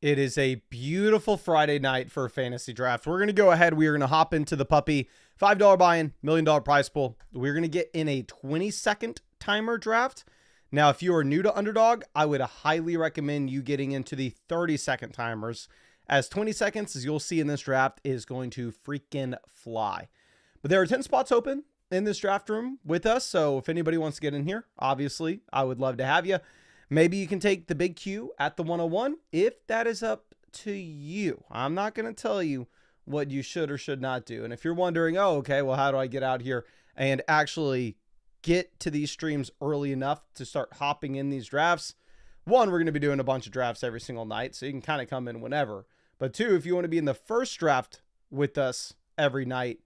It is a beautiful Friday night for a fantasy draft. We're going to go ahead. We are going to hop into the puppy. $5 buy-in, $1 million prize pool. We're going to get in a 20-second timer draft. Now, if you are new to Underdog, I would highly recommend you getting into the 30-second timers, as 20 seconds, as you'll see in this draft, is going to freaking fly. But there are 10 spots open in this draft room with us, so if anybody wants to get in here, obviously, I would love to have you. Maybe you can take the big Q at the 101 if that is up to you. I'm not going to tell you what you should or should not do. And if you're wondering, oh, okay, well, how do I get out here and actually get to these streams early enough to start hopping in these drafts? One, we're going to be doing a bunch of drafts every single night, so you can kind of come in whenever. But two, if you want to be in the first draft with us every night,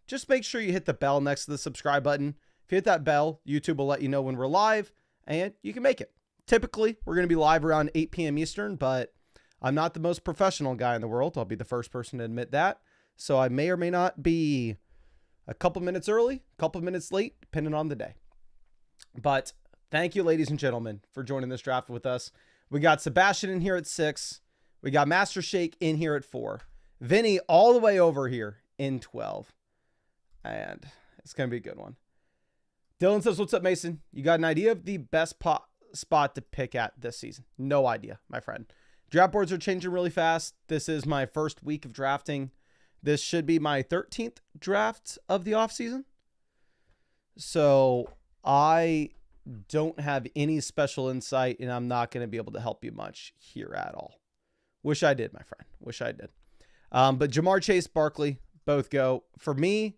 just make sure you hit the bell next to the subscribe button. If you hit that bell, YouTube will let you know when we're live, and you can make it. Typically, we're going to be live around 8 p.m. Eastern, but I'm not the most professional guy in the world. I'll be the first person to admit that. So I may or may not be a couple minutes early, a couple minutes late, depending on the day. But thank you, ladies and gentlemen, for joining this draft with us. We got Sebastian in here at 6. We got Master Shake in here at 4. Vinny all the way over here in 12. And it's going to be a good one. Dylan says, what's up, Mason? You got an idea of the best spot to pick at this season? No idea, my friend. Draft boards are changing really fast. This is my first week of drafting. This should be my 13th draft of the offseason. So I don't have any special insight, and I'm not going to be able to help you much here at all. Wish I did, my friend. Wish I did. But Jamar Chase, Barkley, both go. For me,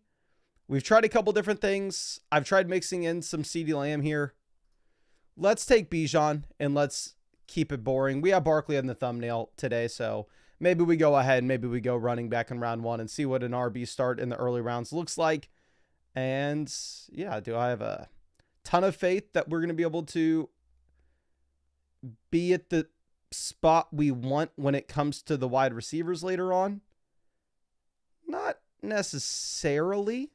we've tried a couple different things. I've tried mixing in some CeeDee Lamb here. Let's take Bijan and let's keep it boring. We have Barkley in the thumbnail today, so maybe we go ahead. Maybe we go running back in round 1 and see what an RB start in the early rounds looks like. And yeah, do I have a ton of faith that we're going to be able to be at the spot we want when it comes to the wide receivers later on? Not necessarily,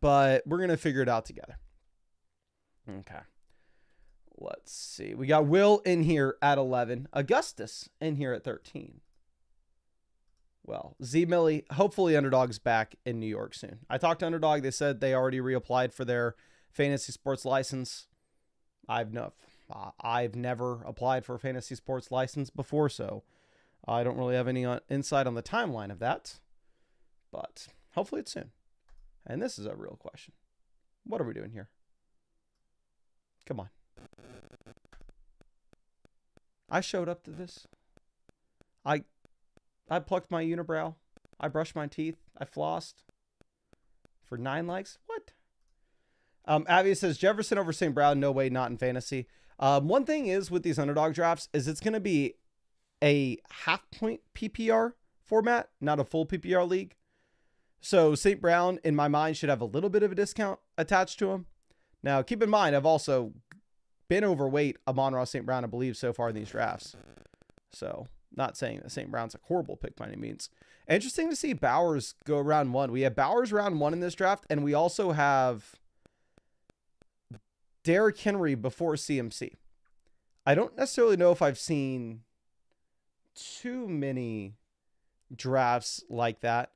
but we're going to figure it out together. Okay. Let's see. We got Will in here at 11. Augustus in here at 13. Well, Z Millie, hopefully Underdog's back in New York soon. I talked to Underdog. They said they already reapplied for their fantasy sports license. I've never applied for a fantasy sports license before, so I don't really have any insight on the timeline of that. But hopefully it's soon. And this is a real question. What are we doing here? Come on. I showed up to this. I plucked my unibrow. I brushed my teeth. I flossed. For 9 likes? What? Abby says, Jefferson over St. Brown. No way, not in fantasy. One thing is with these Underdog drafts is it's going to be a half-point PPR format, not a full PPR league. So St. Brown, in my mind, should have a little bit of a discount attached to him. Now, keep in mind, I've also been overweight Amon-Ra St. Brown, I believe, so far in these drafts. So, not saying that St. Brown's a horrible pick by any means. Interesting to see Bowers go round 1. We have Bowers round 1 in this draft, and we also have Derrick Henry before CMC. I don't necessarily know if I've seen too many drafts like that.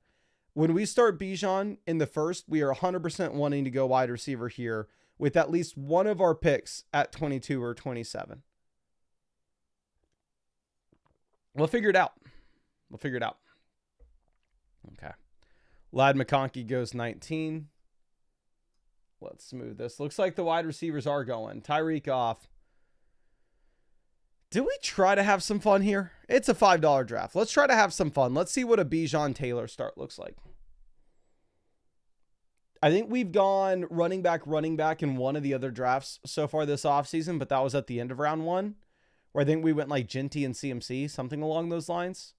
When we start Bijan in the first, we are 100% wanting to go wide receiver here with at least one of our picks at 22 or 27. We'll figure it out. Okay. Lad McConkey goes 19. Let's smooth this. Looks like the wide receivers are going. Tyreek off. Did we try to have some fun here? It's a $5 draft. Let's try to have some fun. Let's see what a Bijan Taylor start looks like. I think we've gone running back in one of the other drafts so far this offseason, but that was at the end of round 1, where I think we went like Genty and CMC, something along those lines.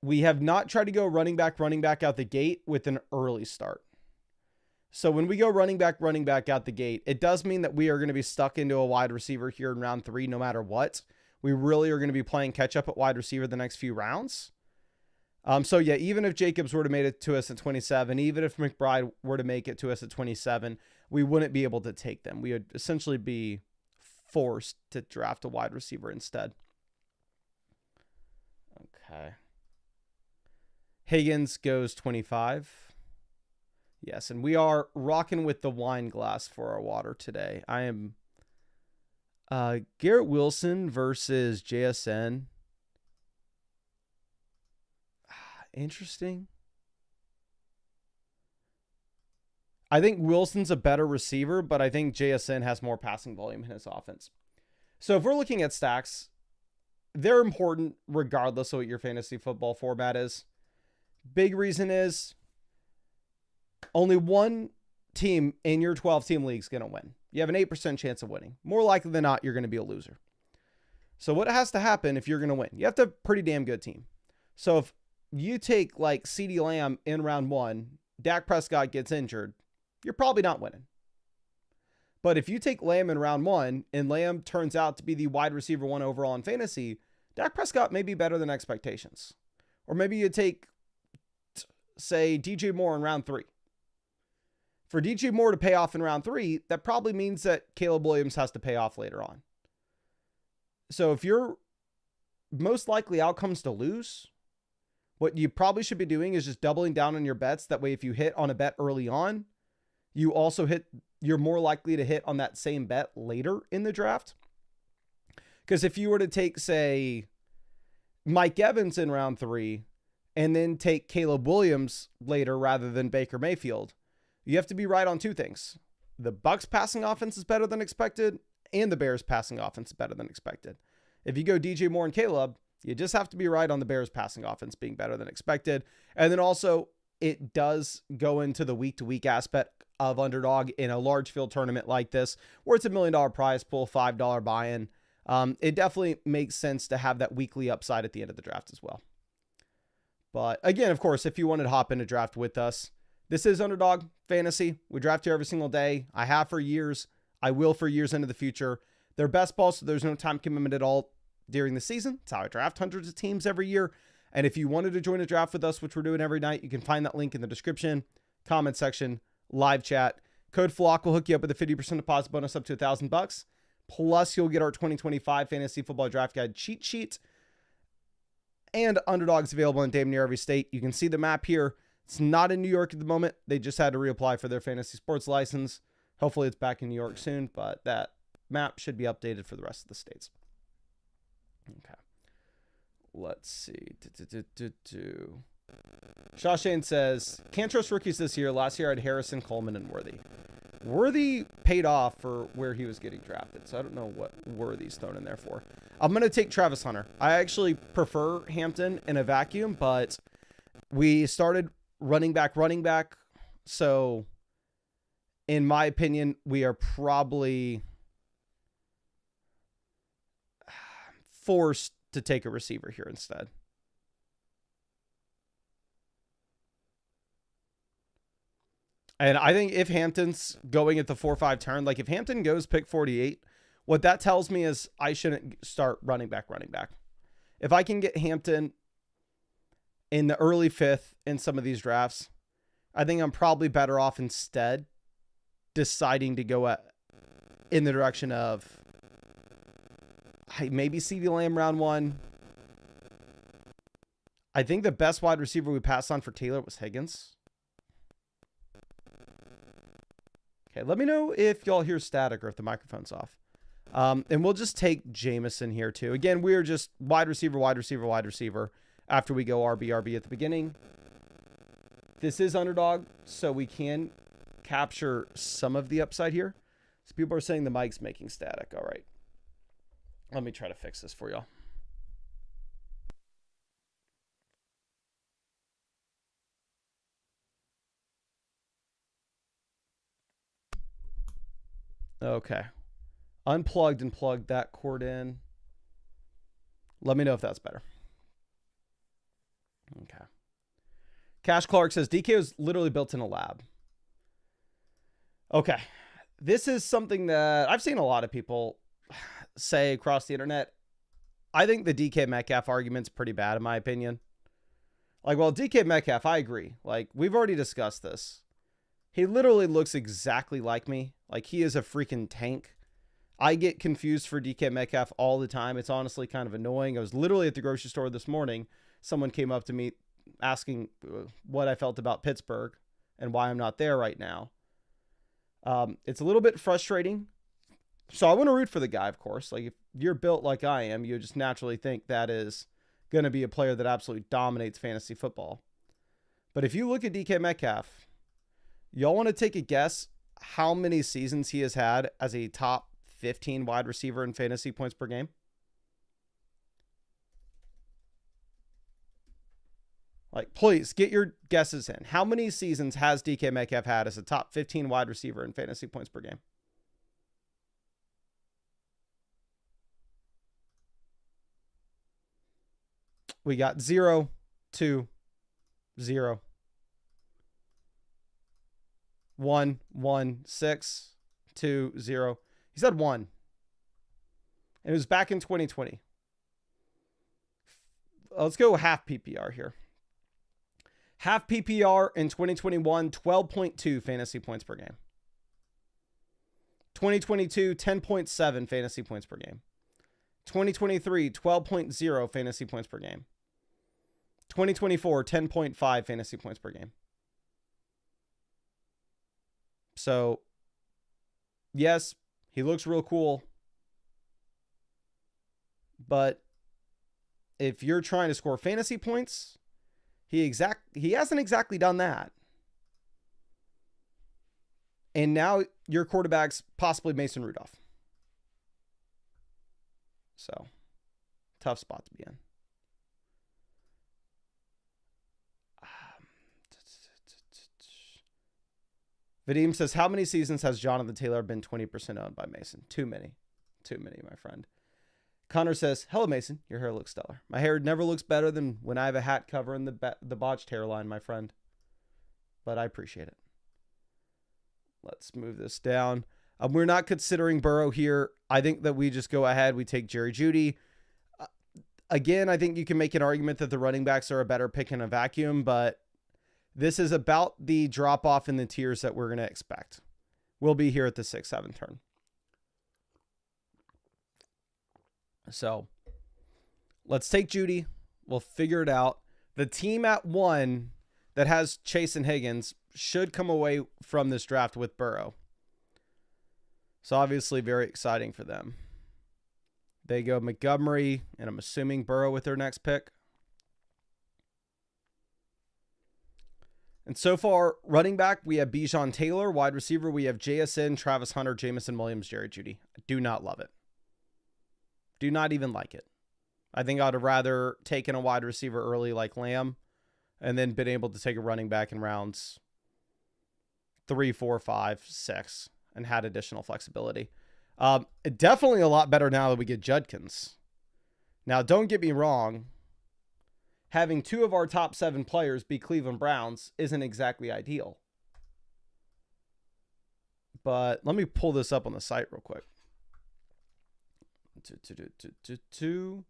We have not tried to go running back out the gate with an early start. So when we go running back out the gate, it does mean that we are going to be stuck into a wide receiver here in round 3, no matter what. We really are going to be playing catch up at wide receiver the next few rounds. So yeah, even if Jacobs were to make it to us at 27, even if McBride were to make it to us at 27, we wouldn't be able to take them. We would essentially be forced to draft a wide receiver instead. Okay. Higgins goes 25. Yes, and we are rocking with the wine glass for our water today. I am Garrett Wilson versus JSN. Interesting. I think Wilson's a better receiver, but I think JSN has more passing volume in his offense. So if we're looking at stacks, they're important regardless of what your fantasy football format is. Big reason is only one team in your 12-team league is going to win. You have an 8% chance of winning. More likely than not, you're going to be a loser. So what has to happen if you're going to win? You have to have a pretty damn good team. So if you take like CeeDee Lamb in round 1, Dak Prescott gets injured, you're probably not winning. But if you take Lamb in round 1 and Lamb turns out to be the wide receiver 1 overall in fantasy, Dak Prescott may be better than expectations. Or maybe you take, say, DJ Moore in round 3. For DJ Moore to pay off in round 3, that probably means that Caleb Williams has to pay off later on. So if your most likely outcomes to lose, what you probably should be doing is just doubling down on your bets. That way, if you hit on a bet early on, you also you're more likely to hit on that same bet later in the draft. Because if you were to take, say, Mike Evans in round 3 and then take Caleb Williams later rather than Baker Mayfield, you have to be right on two things. The Bucs passing offense is better than expected, and the Bears passing offense is better than expected. If you go DJ Moore and Caleb, you just have to be right on the Bears passing offense being better than expected. And then also, it does go into the week-to-week aspect of Underdog in a large field tournament like this, where it's $1 million prize pool, $5 buy-in. It definitely makes sense to have that weekly upside at the end of the draft as well. But again, of course, if you wanted to hop in a draft with us, this is Underdog Fantasy. We draft here every single day. I have for years. I will for years into the future. They're best balls, so there's no time commitment at all during the season. It's how I draft hundreds of teams every year. And if you wanted to join a draft with us, which we're doing every night, you can find that link in the description, comment section, live chat. Code FLOCK will hook you up with a 50% deposit bonus up to $1,000. Plus, you'll get our 2025 Fantasy Football Draft Guide cheat sheet. And Underdog's available in damn near every state. You can see the map here. It's not in New York at the moment. They just had to reapply for their fantasy sports license. Hopefully it's back in New York soon, but that map should be updated for the rest of the states. Okay. Let's see. Shawshane says, can't trust rookies this year. Last year I had Harrison, Coleman, and Worthy. Worthy paid off for where he was getting drafted, so I don't know what Worthy's thrown in there for. I'm going to take Travis Hunter. I actually prefer Hampton in a vacuum, but we started running back. So, in my opinion, we are probably forced to take a receiver here instead. And I think if Hampton's going at the 4-5 turn, like if Hampton goes pick 48, what that tells me is I shouldn't start running back. If I can get Hampton in the early 5th in some of these drafts, I think I'm probably better off instead deciding to go in the direction of maybe CeeDee Lamb round 1. I think the best wide receiver we passed on for Taylor was Higgins. Okay, let me know if y'all hear static or if the microphone's off. And we'll just take Jameson here too. Again, we're just wide receiver after we go RB at the beginning. This is Underdog, so we can capture some of the upside here. So people are saying the mic's making static. All right. Let me try to fix this for y'all. Okay. Unplugged and plugged that cord in. Let me know if that's better. Okay. Cash Clark says DK was literally built in a lab. Okay. This is something that I've seen a lot of people say across the internet. I think the DK Metcalf argument's pretty bad in my opinion. Like, well, DK Metcalf, I agree. Like, we've already discussed this. He literally looks exactly like me. Like, he is a freaking tank. I get confused for DK Metcalf all the time. It's honestly kind of annoying. I was literally at the grocery store this morning. Someone came up to me asking what I felt about Pittsburgh and why I'm not there right now. It's a little bit frustrating. So I want to root for the guy, of course. Like, if you're built like I am, you just naturally think that is going to be a player that absolutely dominates fantasy football. But if you look at DK Metcalf, y'all want to take a guess how many seasons he has had as a top 15 wide receiver in fantasy points per game? Like, please get your guesses in. How many seasons has DK Metcalf had as a top 15 wide receiver in fantasy points per game? We got 0, 2, 0, 1, 1, 6, 2, 0. He said 1. And it was back in 2020. Let's go half PPR here. Half PPR in 2021, 12.2 fantasy points per game. 2022, 10.7 fantasy points per game. 2023, 12.0 fantasy points per game. 2024, 10.5 fantasy points per game. So, yes, he looks real cool. But if you're trying to score fantasy points, he hasn't exactly done that. And now your quarterback's possibly Mason Rudolph. So, tough spot to be in. Vadim says, how many seasons has Jonathan Taylor been 20% owned by Mason? Too many. Too many, my friend. Connor says, hello, Mason. Your hair looks stellar. My hair never looks better than when I have a hat covering the botched hairline, my friend. But I appreciate it. Let's move this down. We're not considering Burrow here. I think that we just go ahead. We take Jerry Jeudy. Again, I think you can make an argument that the running backs are a better pick in a vacuum, but this is about the drop-off in the tiers that we're going to expect. We'll be here at the 6-7 turn. So, let's take Jeudy. We'll figure it out. The team at 1 that has Chase and Higgins should come away from this draft with Burrow. So, obviously, very exciting for them. They go Montgomery, and I'm assuming Burrow with their next pick. And so far, running back, we have Bijan Taylor. Wide receiver, we have JSN, Travis Hunter, Jamison Williams, Jerry Jeudy. I do not love it. Do not even like it. I think I'd have rather taken a wide receiver early like Lamb and then been able to take a running back in rounds 3, 4, 5, 6 and had additional flexibility. Definitely a lot better now that we get Judkins. Now, don't get me wrong. Having 2 of our top 7 players be Cleveland Browns isn't exactly ideal. But let me pull this up on the site real quick. If you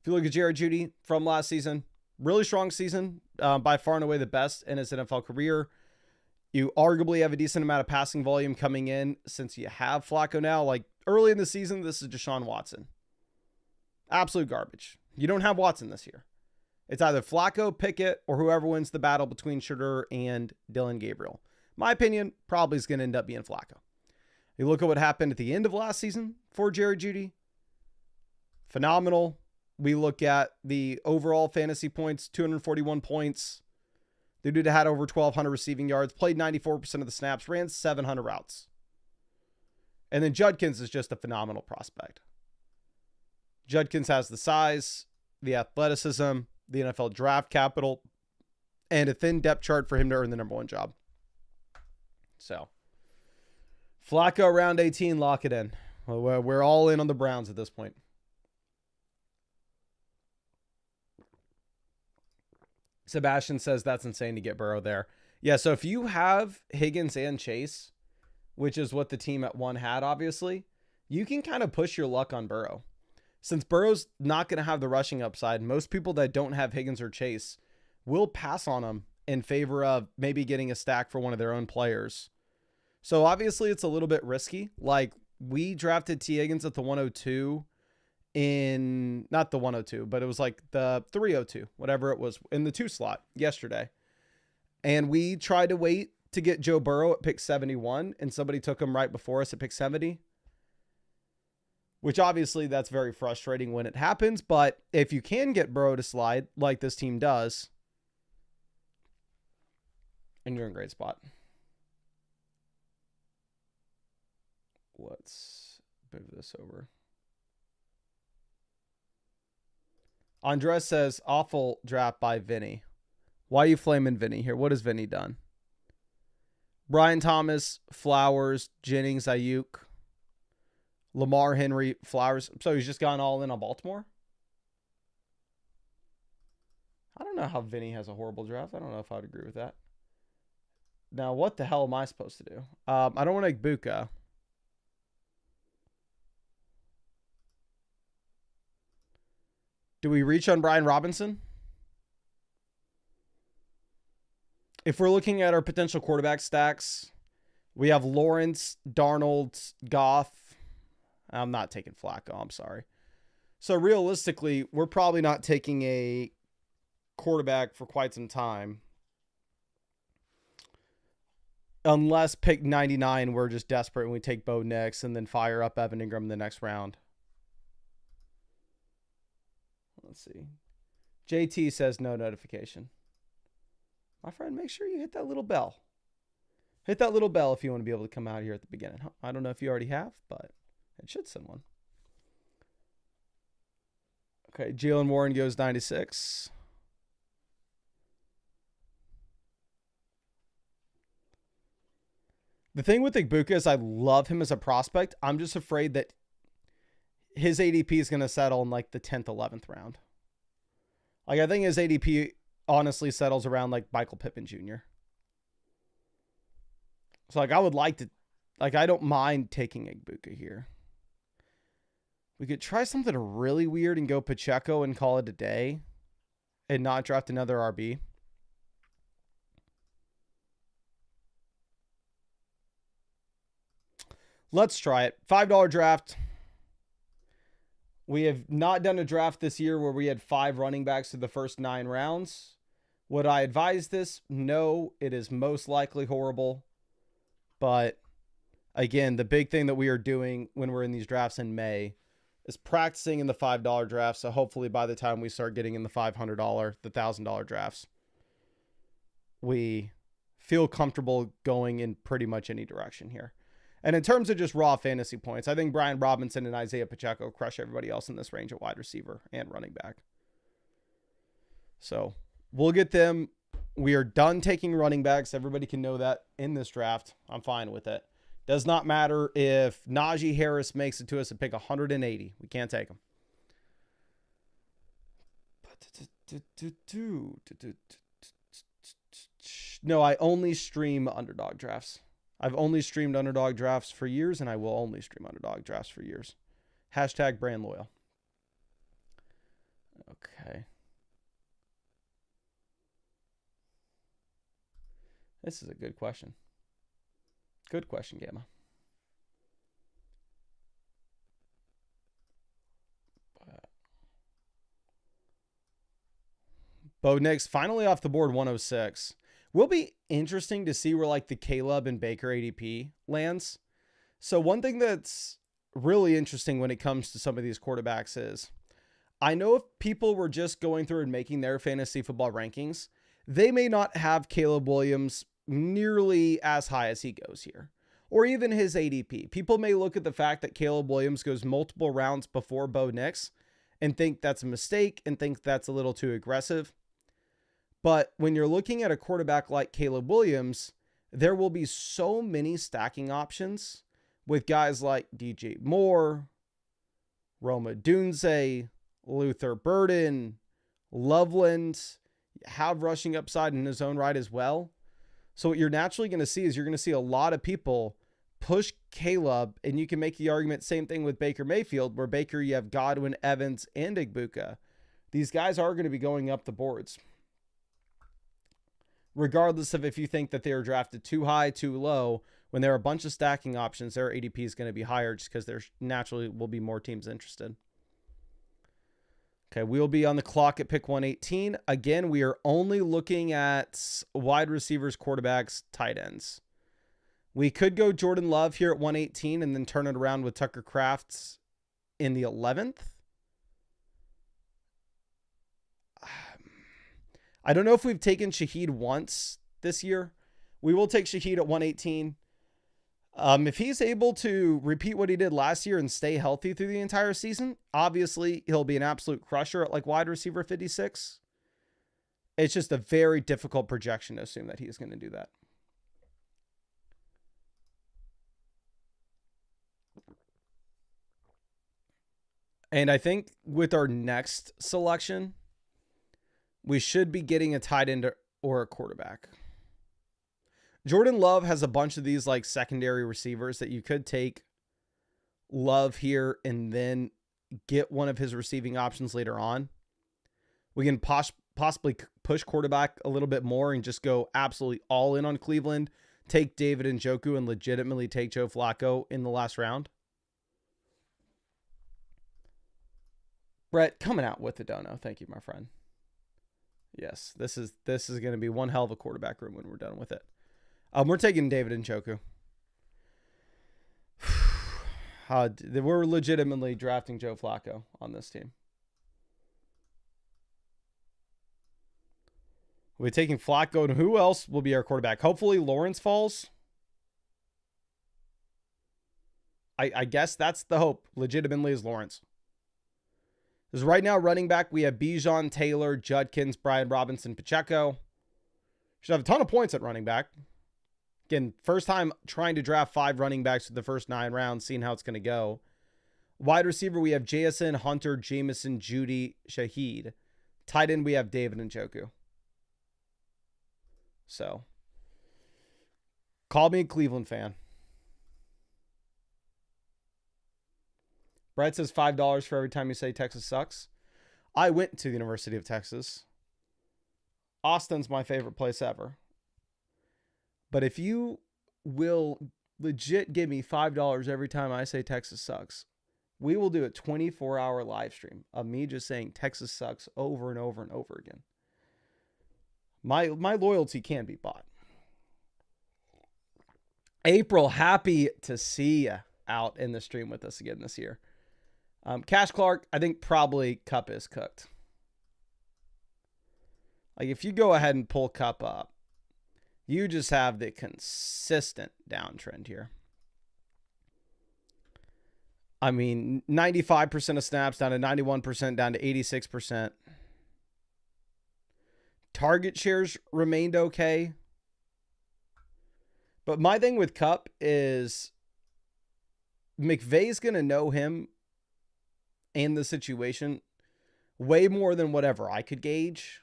look at Jerry Jeudy from last season, really strong season, by far and away the best in his NFL career. You arguably have a decent amount of passing volume coming in since you have Flacco now. Like early in the season, this is Deshaun Watson. Absolute garbage. You don't have Watson this year. It's either Flacco, Pickett, or whoever wins the battle between Shedeur and Dylan Gabriel. My opinion, probably is going to end up being Flacco. You look at what happened at the end of last season for Jerry Jeudy. Phenomenal. We look at the overall fantasy points, 241 points. The dude had over 1,200 receiving yards, played 94% of the snaps, ran 700 routes. And then Judkins is just a phenomenal prospect. Judkins has the size, the athleticism, the NFL draft capital, and a thin depth chart for him to earn the number 1 job. So, Flacco round 18, lock it in. We're all in on the Browns at this point. Sebastian says that's insane to get Burrow there. Yeah, so if you have Higgins and Chase, which is what the team at 1 had, obviously, you can kind of push your luck on Burrow. Since Burrow's not going to have the rushing upside, most people that don't have Higgins or Chase will pass on him in favor of maybe getting a stack for one of their own players. So obviously it's a little bit risky. Like we drafted T. Higgins at the 102 in, not the 102, but it was like the 302, whatever it was, in the 2 slot yesterday. And we tried to wait to get Joe Burrow at pick 71, and somebody took him right before us at pick 70. Which obviously that's very frustrating when it happens, but if you can get Burrow to slide like this team does, and you're in a great spot. Let's move this over. Andres says, awful draft by Vinny. Why are you flaming Vinny here? What has Vinny done? Brian Thomas, Flowers, Jennings, Ayuk, Lamar, Henry, Flowers. So he's just gone all in on Baltimore? I don't know how Vinny has a horrible draft. I don't know if I would agree with that. Now, what the hell am I supposed to do? I don't want to Ibuka. Do we reach on Brian Robinson? If we're looking at our potential quarterback stacks, we have Lawrence, Darnold, Goff. I'm not taking Flacco. I'm sorry. So realistically, we're probably not taking a quarterback for quite some time. Unless pick 99, we're just desperate and we take Bo Nix and then fire up Evan Ingram in the next round. Let's see. JT says no notification. My friend, make sure you hit that little bell. Hit that little bell if you want to be able to come out here at the beginning. I don't know if you already have, but it should send one. Okay, Jalen Warren goes 96. The thing with Ibuka is I love him as a prospect. I'm just afraid that his ADP is going to settle in like the 10th, 11th round. Like, I think his ADP honestly settles around like Michael Pippen Jr. So like I would like to, like, I don't mind taking Ibuka here. We could try something really weird and go Pacheco and call it a day and not draft another RB. Let's try it. $5 draft. We have not done a draft this year where we had 5 running backs through the first 9 rounds. Would I advise this? No, it is most likely horrible. But again, the big thing that we are doing when we're in these drafts in May is practicing in the $5 draft. So hopefully by the time we start getting in the $500, the $1,000 drafts, we feel comfortable going in pretty much any direction here. And in terms of just raw fantasy points, I think Brian Robinson and Isaiah Pacheco crush everybody else in this range at wide receiver and running back. So we'll get them. We are done taking running backs. Everybody can know that in this draft. I'm fine with it. Does not matter if Najee Harris makes it to us and pick 180. We can't take him. No, I only stream underdog drafts. I've only streamed underdog drafts for years, and I will only stream underdog drafts for years. Hashtag brand loyal. Okay. This is a good question. Good question, Gamma. Bo Nix finally off the board, 106. Will be interesting to see where like the Caleb and Baker ADP lands. So one thing that's really interesting when it comes to some of these quarterbacks is I know if people were just going through and making their fantasy football rankings, they may not have Caleb Williams nearly as high as he goes here, or even his ADP. People may look at the fact that Caleb Williams goes multiple rounds before Bo Nix and think that's a mistake and think that's a little too aggressive. But when you're looking at a quarterback like Caleb Williams, there will be so many stacking options with guys like DJ Moore, Roma Dunze, Luther Burden, Loveland, have rushing upside in his own right as well. So what you're naturally going to see is you're going to see a lot of people push Caleb, and you can make the argument, same thing with Baker Mayfield, where Baker, you have Godwin, Evans, and Ibuka. These guys are going to be going up the boards. Regardless of if you think that they are drafted too high, too low, when there are a bunch of stacking options, their ADP is going to be higher just because there naturally will be more teams interested. Okay, we'll be on the clock at pick 118. Again, we are only looking at wide receivers, quarterbacks, tight ends. We could go Jordan Love here at 118 and then turn it around with Tucker Kraft in the 11th. I don't know if we've taken Shaheed once this year. We will take Shaheed at 118. If he's able to repeat what he did last year and stay healthy through the entire season, obviously he'll be an absolute crusher at like wide receiver 56. It's just a very difficult projection to assume that he's going to do that. And I think with our next selection, we should be getting a tight end or a quarterback. Jordan Love has a bunch of these like secondary receivers that you could take Love here and then get one of his receiving options later on. We can possibly push quarterback a little bit more and just go absolutely all in on Cleveland, take David Njoku and legitimately take Joe Flacco in the last round. Brett coming out with the dono. Thank you, my friend. Yes, this is going to be one hell of a quarterback room when we're done with it. We're taking David Njoku. We're legitimately drafting Joe Flacco on this team. We're taking Flacco, and who else will be our quarterback? Hopefully Lawrence falls. I guess that's the hope. Legitimately is Lawrence. Because right now, running back, we have Bijan, Taylor, Judkins, Brian Robinson, Pacheco. Should have a ton of points at running back. Again, first time trying to draft 5 running backs for the first 9 rounds, seeing how it's going to go. Wide receiver, we have JSN, Hunter, Jameson, Judy, Shaheed. Tight end, we have David Njoku. So, call me a Cleveland fan. Brett says $5 for every time you say Texas sucks. I went to the University of Texas. Austin's my favorite place ever. But if you will legit give me $5 every time I say Texas sucks, we will do a 24-hour live stream of me just saying Texas sucks over and over and over again. My loyalty can be bought. April, happy to see you out in the stream with us again this year. Cash Clark, I think probably Cup is cooked. Like if you go ahead and pull Cup up, you just have the consistent downtrend here. I mean, 95% of snaps down to 91%, down to 86%. Target shares remained okay. But my thing with Cup is McVay's going to know him and the situation way more than whatever I could gauge.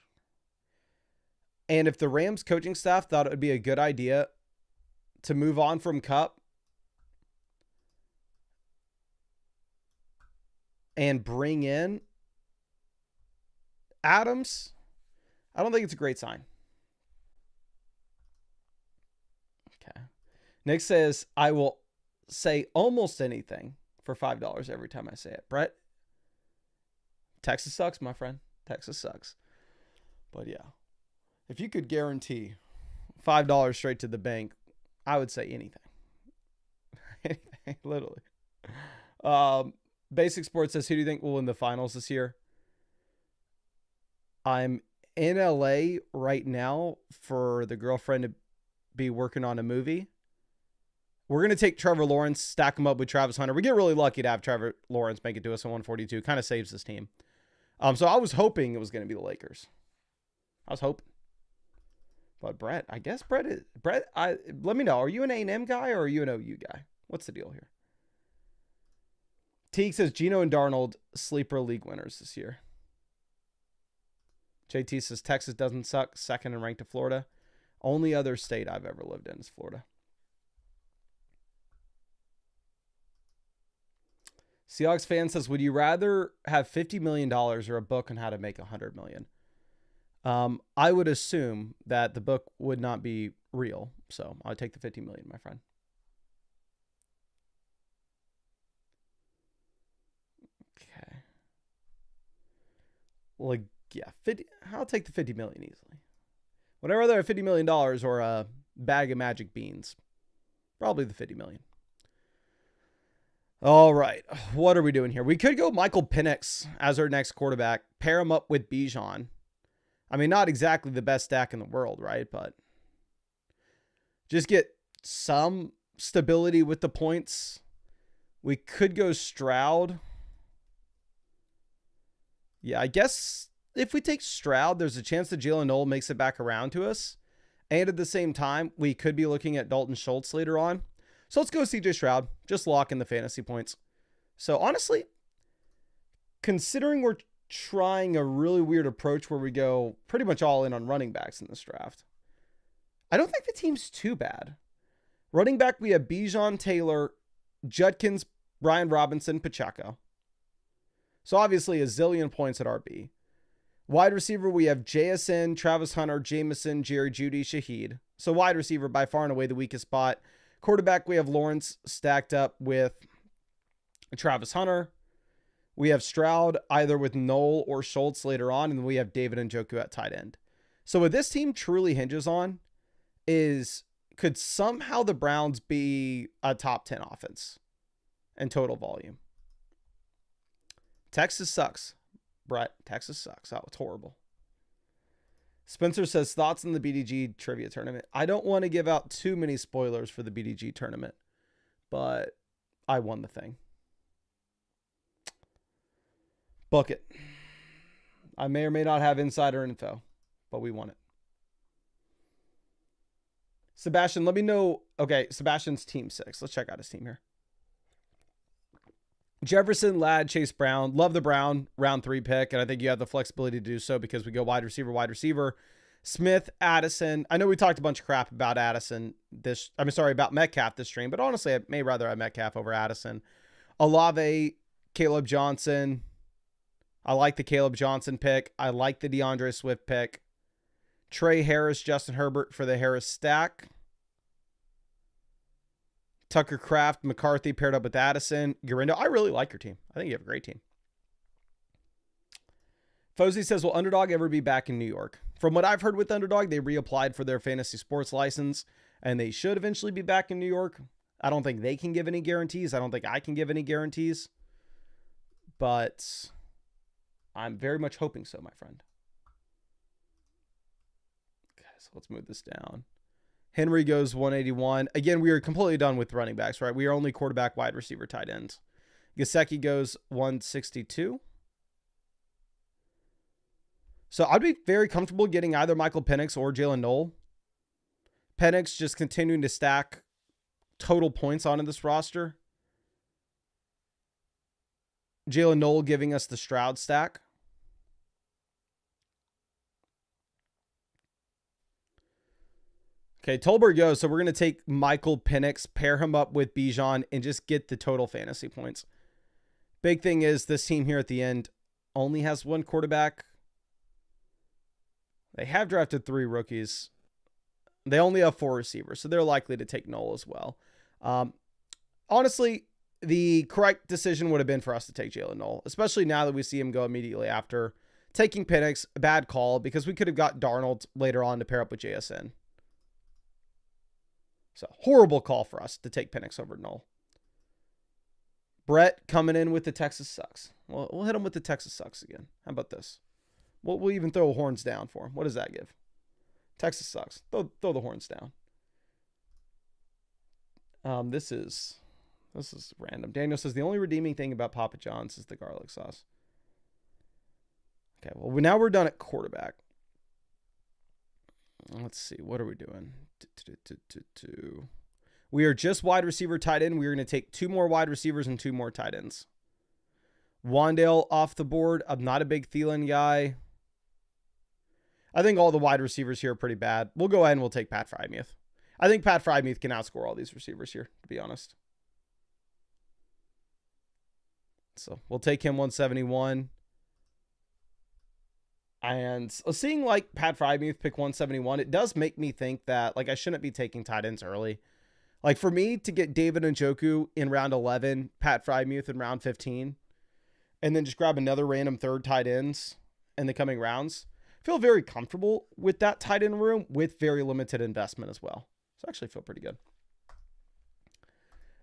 And if the Rams coaching staff thought it would be a good idea to move on from Cup and bring in Adams, I don't think it's a great sign. Okay. Nick says, I will say almost anything for $5 every time I say it. Brett, Texas sucks, my friend. Texas sucks. But yeah, if you could guarantee $5 straight to the bank, I would say anything. Anything, literally. Basic Sports says, who do you think will win the finals this year? I'm in LA right now for the girlfriend to be working on a movie. We're going to take Trevor Lawrence, stack him up with Travis Hunter. We get really lucky to have Trevor Lawrence make it to us at 142. Kind of saves this team. So I was hoping it was going to be the Lakers. I was hoping. But Brett, I guess let me know. Are you an A&M guy or are you an OU guy? What's the deal here? Teague says Geno and Darnold sleeper league winners this year. JT says Texas doesn't suck. Second and ranked to Florida. Only other state I've ever lived in is Florida. Seahawks fan says, would you rather have $50 million or a book on how to make $100 million? I would assume that the book would not be real. So I'll take the $50 million, my friend. like, yeah, 50. I'll take the 50 million easily. Would I rather have $50 million or a bag of magic beans? Probably the 50 million. All right. What are we doing here? We could go Michael Penix as our next quarterback. Pair him up with Bijan. I mean, not exactly the best stack in the world, right? But just get some stability with the points. We could go Stroud. Yeah, I guess if we take Stroud, there's a chance that Jalen Noel makes it back around to us. And at the same time, we could be looking at Dalton Schultz later on. So let's go CJ Stroud. Just lock in the fantasy points. So honestly, considering we're trying a really weird approach where we go pretty much all in on running backs in this draft, I don't think the team's too bad. Running back, we have Bijan, Taylor, Judkins, Brian Robinson, Pacheco. So obviously a zillion points at RB. Wide receiver, we have JSN, Travis Hunter, Jameson, Jerry Jeudy, Shaheed. So wide receiver, by far and away the weakest spot. Quarterback, we have Lawrence stacked up with Travis Hunter. We have Stroud either with Noel or Schultz later on. And then we have David Njoku at tight end. So what this team truly hinges on is, could somehow the Browns be a top 10 offense and total volume? Texas sucks. Brett, Texas sucks. That was horrible. Spencer says, thoughts on the BDG trivia tournament. I don't want to give out too many spoilers for the BDG tournament, but I won the thing. Book it. I may or may not have insider info, but we won it. Sebastian, let me know. Okay, Sebastian's team 6. Let's check out his team here. Jefferson, Ladd, Chase Brown. Love the Brown round 3 pick, and I think you have the flexibility to do so because we go wide receiver. Smith, Addison. I know we talked a bunch of crap about about Metcalf this stream, but honestly, I may rather have Metcalf over Addison. Olave, Caleb Johnson. I like the Caleb Johnson pick. I like the DeAndre Swift pick. Trey Harris, Justin Herbert for the Harris stack. Tucker Kraft, McCarthy paired up with Addison. Gurindo. I really like your team. I think you have a great team. Fozzie says, will Underdog ever be back in New York? From what I've heard with Underdog, they reapplied for their fantasy sports license, and they should eventually be back in New York. I don't think they can give any guarantees. I don't think I can give any guarantees. But I'm very much hoping so, my friend. Okay, so let's move this down. Henry goes 181. Again, we are completely done with running backs, right? We are only quarterback, wide receiver, tight ends. Gesicki goes 162. So I'd be very comfortable getting either Michael Penix or Jalen Noel. Penix just continuing to stack total points onto this roster. Jalen Noel giving us the Stroud stack. Okay, Tolbert goes. So we're going to take Michael Penix, pair him up with Bijan, and just get the total fantasy points. Big thing is this team here at the end only has one quarterback. They have drafted 3 rookies. They only have 4 receivers, so they're likely to take Noel as well. Honestly, the correct decision would have been for us to take Jalen Noel, especially now that we see him go immediately after. Taking Penix, a bad call because we could have got Darnold later on to pair up with JSN. So horrible call for us to take Penix over Noel. Brett coming in with the Texas sucks. Well, we'll hit him with the Texas sucks again. How about this? We'll even throw horns down for him. What does that give? Texas sucks. Throw the horns down. This is random. Daniel says the only redeeming thing about Papa John's is the garlic sauce. Okay, well, now we're done at quarterback. Let's see. What are we doing? We are just wide receiver, tight end. We're going to take 2 more wide receivers and 2 more tight ends. Wandale off the board. I'm not a big Thielen guy. I think all the wide receivers here are pretty bad. We'll go ahead and we'll take Pat Freiermuth. I think Pat Freiermuth can outscore all these receivers here, to be honest. So we'll take him 171. And seeing like Pat Freiermuth pick 171, it does make me think that like I shouldn't be taking tight ends early. Like for me to get David Njoku in round 11, Pat Freiermuth in round 15, and then just grab another random third tight ends in the coming rounds. I feel very comfortable with that tight end room with very limited investment as well. So I actually feel pretty good.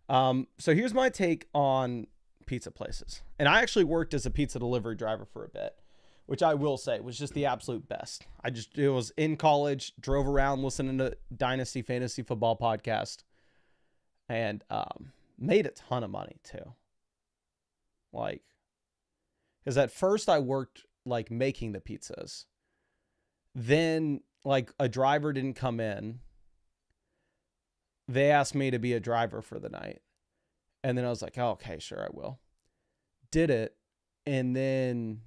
So here's my take on pizza places. And I actually worked as a pizza delivery driver for a bit, which I will say was just the absolute best. It was in college, drove around listening to Dynasty Fantasy Football podcast, and made a ton of money too. Like, because at first I worked like making the pizzas. Then like a driver didn't come in. They asked me to be a driver for the night. And then I was like, oh, okay, sure, I will. Did it. And then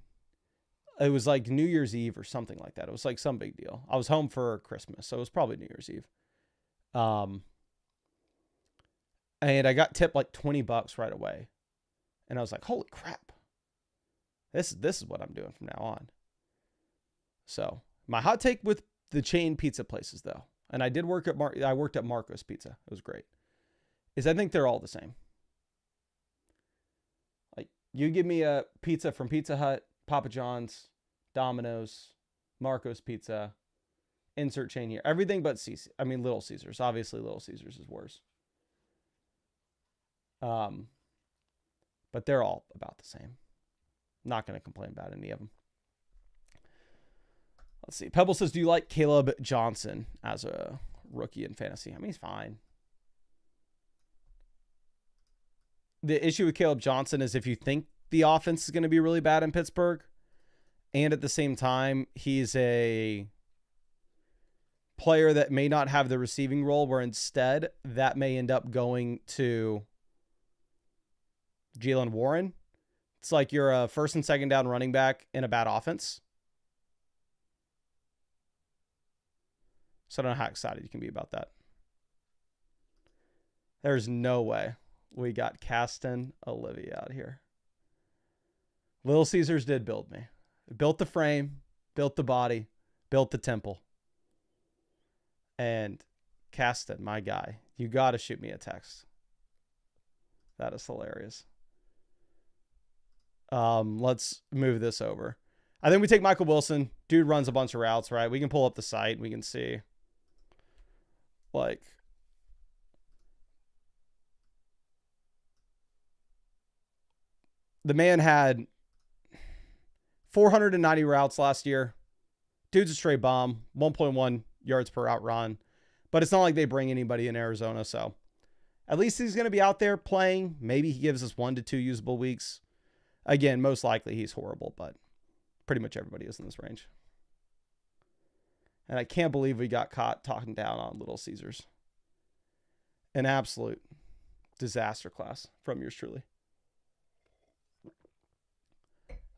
it was like New Year's Eve or something like that. It was like some big deal. I was home for Christmas, so it was probably New Year's Eve. And I got tipped like $20 right away. And I was like, holy crap. This is what I'm doing from now on. So my hot take with the chain pizza places though, and I worked at Marco's Pizza. It was great. Is I think they're all the same. Like you give me a pizza from Pizza Hut, Papa John's, Domino's, Marco's Pizza, insert chain here. Everything but Little Caesars. Obviously Little Caesars is worse. But they're all about the same. Not going to complain about any of them. Let's see. Pebble says, do you like Caleb Johnson as a rookie in fantasy? I mean, he's fine. The issue with Caleb Johnson is if you think the offense is going to be really bad in Pittsburgh, and at the same time, he's a player that may not have the receiving role, where instead that may end up going to Jaylen Warren. It's like you're a first and second down running back in a bad offense. So I don't know how excited you can be about that. There's no way we got Caston Olivia out here. Little Caesars did build me. Built the frame, built the body, built the temple. And Caston, my guy, you got to shoot me a text. That is hilarious. Let's move this over. I think we take Michael Wilson. Dude runs a bunch of routes, right? We can pull up the site and we can see. Like, the man had 490 routes last year. Dude's a straight bomb, 1.1 yards per out run. But it's not like they bring anybody in Arizona, so at least he's going to be out there playing. Maybe he gives us 1 to 2 usable weeks. Again, most likely he's horrible, but pretty much everybody is in this range. And I can't believe we got caught talking down on Little Caesars. An absolute disaster class from yours truly.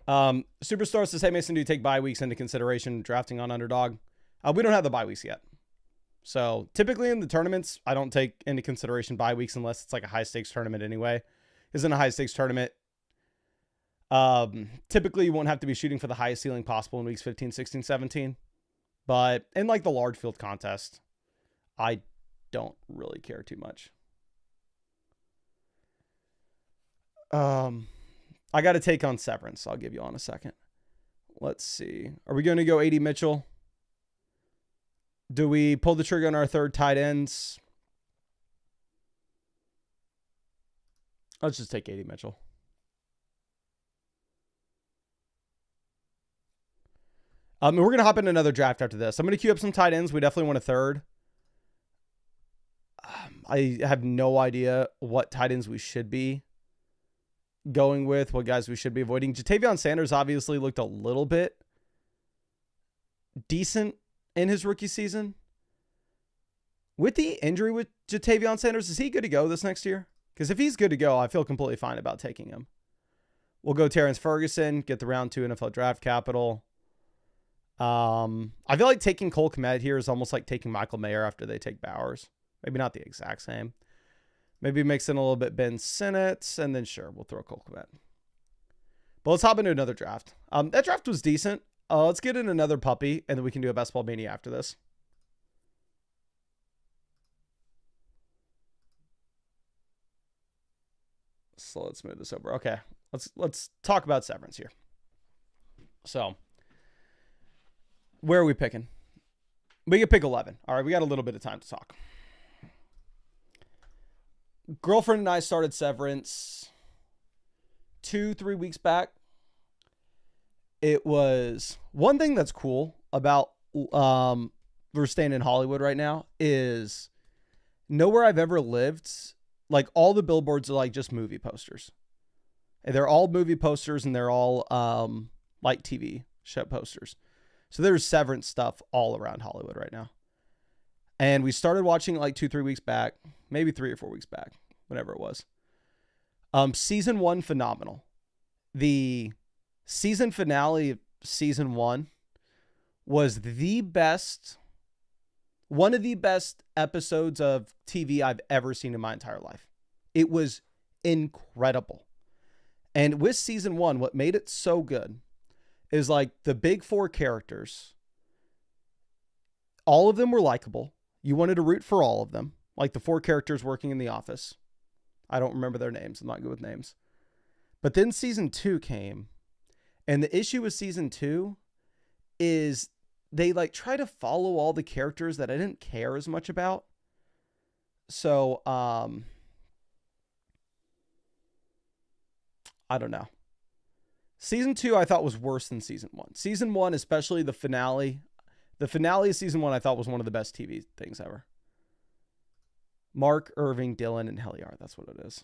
Superstar says, hey, Mason, do you take bye weeks into consideration drafting on Underdog? We don't have the bye weeks yet. So typically in the tournaments, I don't take into consideration bye weeks unless it's like a high stakes tournament anyway. Isn't a high stakes tournament. Typically you won't have to be shooting for the highest ceiling possible in weeks 15, 16, 17. But in like the large field contest, I don't really care too much. I got to take on Severance. I'll give you on a second. Let's see. Are we going to go 80 Mitchell? Do we pull the trigger on our third tight ends? Let's just take 80 Mitchell. We're going to hop into another draft after this. I'm going to queue up some tight ends. We definitely want a third. I have no idea what tight ends we should be going with, what guys we should be avoiding. Jatavion Sanders obviously looked a little bit decent in his rookie season. With the injury with Jatavion Sanders, is he good to go this next year? Because if he's good to go, I feel completely fine about taking him. We'll go Terrence Ferguson, get the round 2 NFL draft capital. I feel like taking Cole Kmet here is almost like taking Michael Mayer after they take Bowers. Maybe not the exact same. Maybe mix in a little bit Ben Sinnott, and then sure, we'll throw Cole Kmet. But let's hop into another draft. That draft was decent. Let's get in another puppy, and then we can do a Best Ball Mania after this. So let's move this over. Okay, let's talk about Severance here. So Where are we picking? We can pick 11. All right, we got a little bit of time to talk. Girlfriend and I started Severance 2-3 weeks back. It was one thing that's cool about we're staying in Hollywood right now is nowhere I've ever lived, like all the billboards are like just movie posters. And they're all movie posters and they're all like TV show posters. So there's Severance stuff all around Hollywood right now. And we started watching it like 2-3 weeks back, maybe 3 or 4 weeks back, whatever it was. Season 1, phenomenal. The season finale of season 1 was one of the best episodes of TV I've ever seen in my entire life. It was incredible. And with season 1, what made it so good is like the big 4 characters, all of them were likable. You wanted to root for all of them. Like the 4 characters working in the office. I don't remember their names. I'm not good with names. But then season 2 came. And the issue with season 2 is they like try to follow all the characters that I didn't care as much about. So, I don't know. Season 2 I thought was worse than season 1. Season 1, especially the finale. The finale of season 1 I thought was one of the best TV things ever. Mark, Irving, Dylan, and Heliar. That's what it is.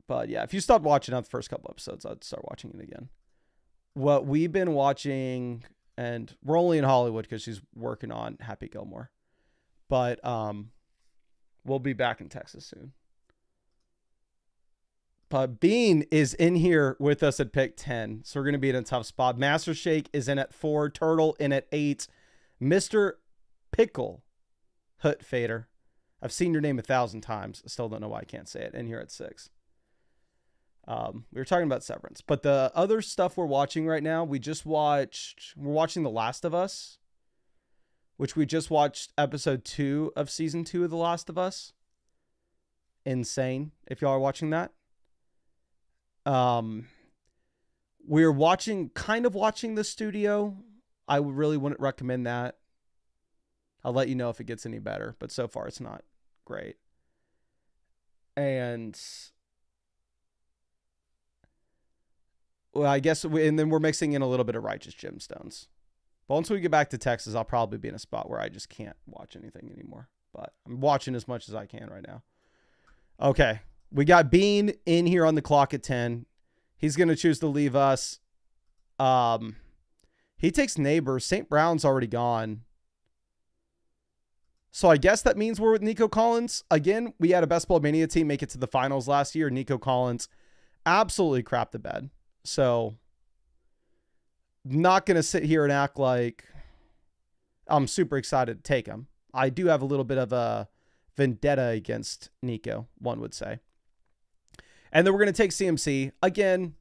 But yeah, if you stopped watching out the first couple episodes, I'd start watching it again. What we've been watching, and we're only in Hollywood because she's working on Happy Gilmore. But we'll be back in Texas soon. But Bean is in here with us at pick 10. So we're going to be in a tough spot. Master Shake is in at 4. Turtle in at 8. Mr. Pickle Hut Fader. I've seen your name 1,000 times. I still don't know why I can't say it. In here at 6. We were talking about Severance. But the other stuff we're watching right now, we're watching The Last of Us, which we just watched episode 2 of season 2 of The Last of Us. Insane, if y'all are watching that. We're watching The Studio. I really wouldn't recommend that. I'll let you know if it gets any better, but so far it's not great. And well, I guess and then we're mixing in a little bit of Righteous Gemstones. But once we get back to Texas, I'll probably be in a spot where I just can't watch anything anymore. But I'm watching as much as I can right now. Okay. We got Bean in here on the clock at 10. He's going to choose to leave us. He takes Neighbors. St. Brown's already gone. So I guess that means we're with Nico Collins. Again, we had a Best Ball Mania team make it to the finals last year. Nico Collins absolutely crapped the bed. So not going to sit here and act like I'm super excited to take him. I do have a little bit of a vendetta against Nico, one would say. And then we're going to take CMC. Again,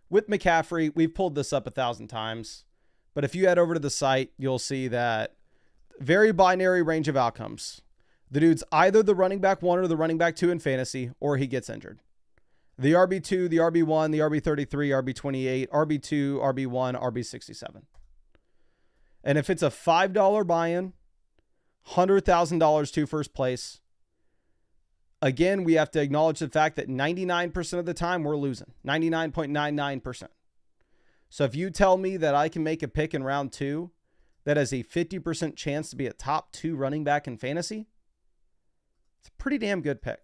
with McCaffrey, we've pulled this up 1,000 times. But if you head over to the site, you'll see that very binary range of outcomes. The dude's either the running back 1 or the running back 2 in fantasy, or he gets injured. The RB2, the RB1, the RB33, RB28, RB2, RB1, RB67. And if it's a $5 buy-in, $100,000 to first place, again, we have to acknowledge the fact that 99% of the time we're losing. 99.99%. So if you tell me that I can make a pick in round 2 that has a 50% chance to be a top 2 running back in fantasy, it's a pretty damn good pick.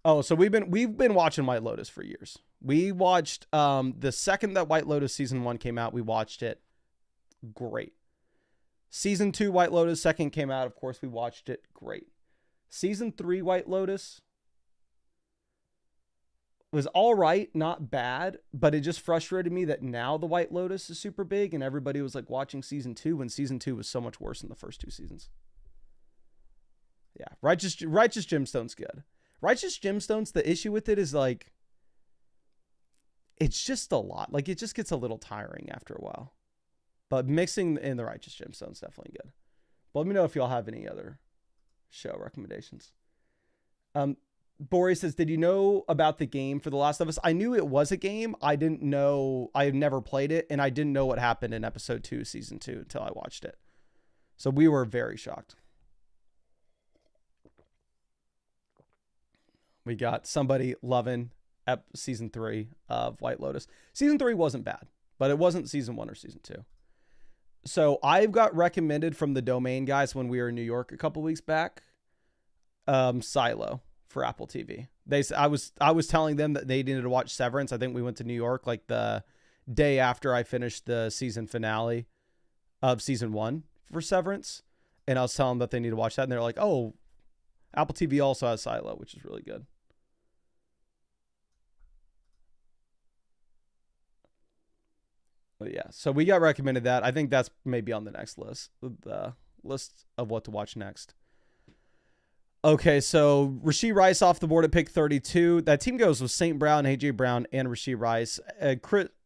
So we've been watching White Lotus for years. We watched the second that White Lotus season 1 came out, we watched it. Great. Season 2 White Lotus second came out, of course we watched it. Great. Season 3 White Lotus was all right, not bad, but it just frustrated me that now the White Lotus is super big and everybody was like watching season 2 when season 2 was so much worse than the first 2 seasons. Yeah, Righteous Gemstone's good. Righteous Gemstones, the issue with it is like it's just a lot. Like it just gets a little tiring after a while. But mixing in the Righteous Gemstone's definitely good. But let me know if y'all have any other show recommendations. Boris says, did you know about the game for The Last of Us? I knew it was a game. I didn't know. I had never played it, and I didn't know what happened in episode 2, season 2 until I watched it. So we were very shocked. We got somebody loving season 3 of White Lotus. Season 3 wasn't bad, but it wasn't season 1 or season 2. So I've got recommended from the Domain guys when we were in New York a couple weeks back, Silo for Apple TV. I was telling them that they needed to watch Severance. I think we went to New York like the day after I finished the season finale of season 1 for Severance, and I was telling them that they need to watch that, and they're like, "Oh, Apple TV also has Silo, which is really good." But yeah, so we got recommended that. I think that's maybe on the next list, the list of what to watch next. Okay, so Rashee Rice off the board at pick 32. That team goes with St. Brown, A.J. Brown, and Rashee Rice.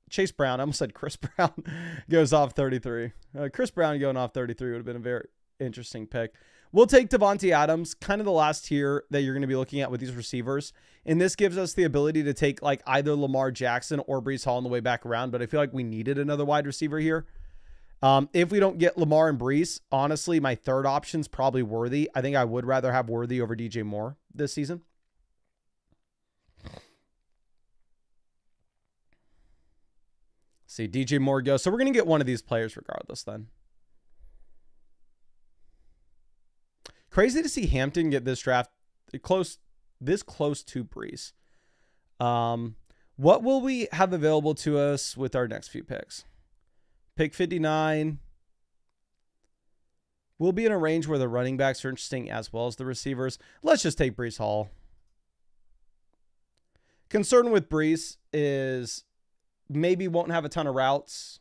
Chase Brown, I almost said Chris Brown, goes off 33. Chris Brown going off 33 would have been a very interesting pick. We'll take Devontae Adams, kind of the last tier that you're going to be looking at with these receivers. And this gives us the ability to take like either Lamar Jackson or Breece Hall on the way back around. But I feel like we needed another wide receiver here. If we don't get Lamar and Breece, honestly, my third option is probably Worthy. I think I would rather have Worthy over DJ Moore this season. See, DJ Moore goes. So we're going to get one of these players regardless then. Crazy to see Hampton get this draft this close to Breece. What will we have available to us with our next few picks? Pick 59. We'll be in a range where the running backs are interesting as well as the receivers. Let's just take Breece Hall. Concern with Breece is maybe won't have a ton of routes.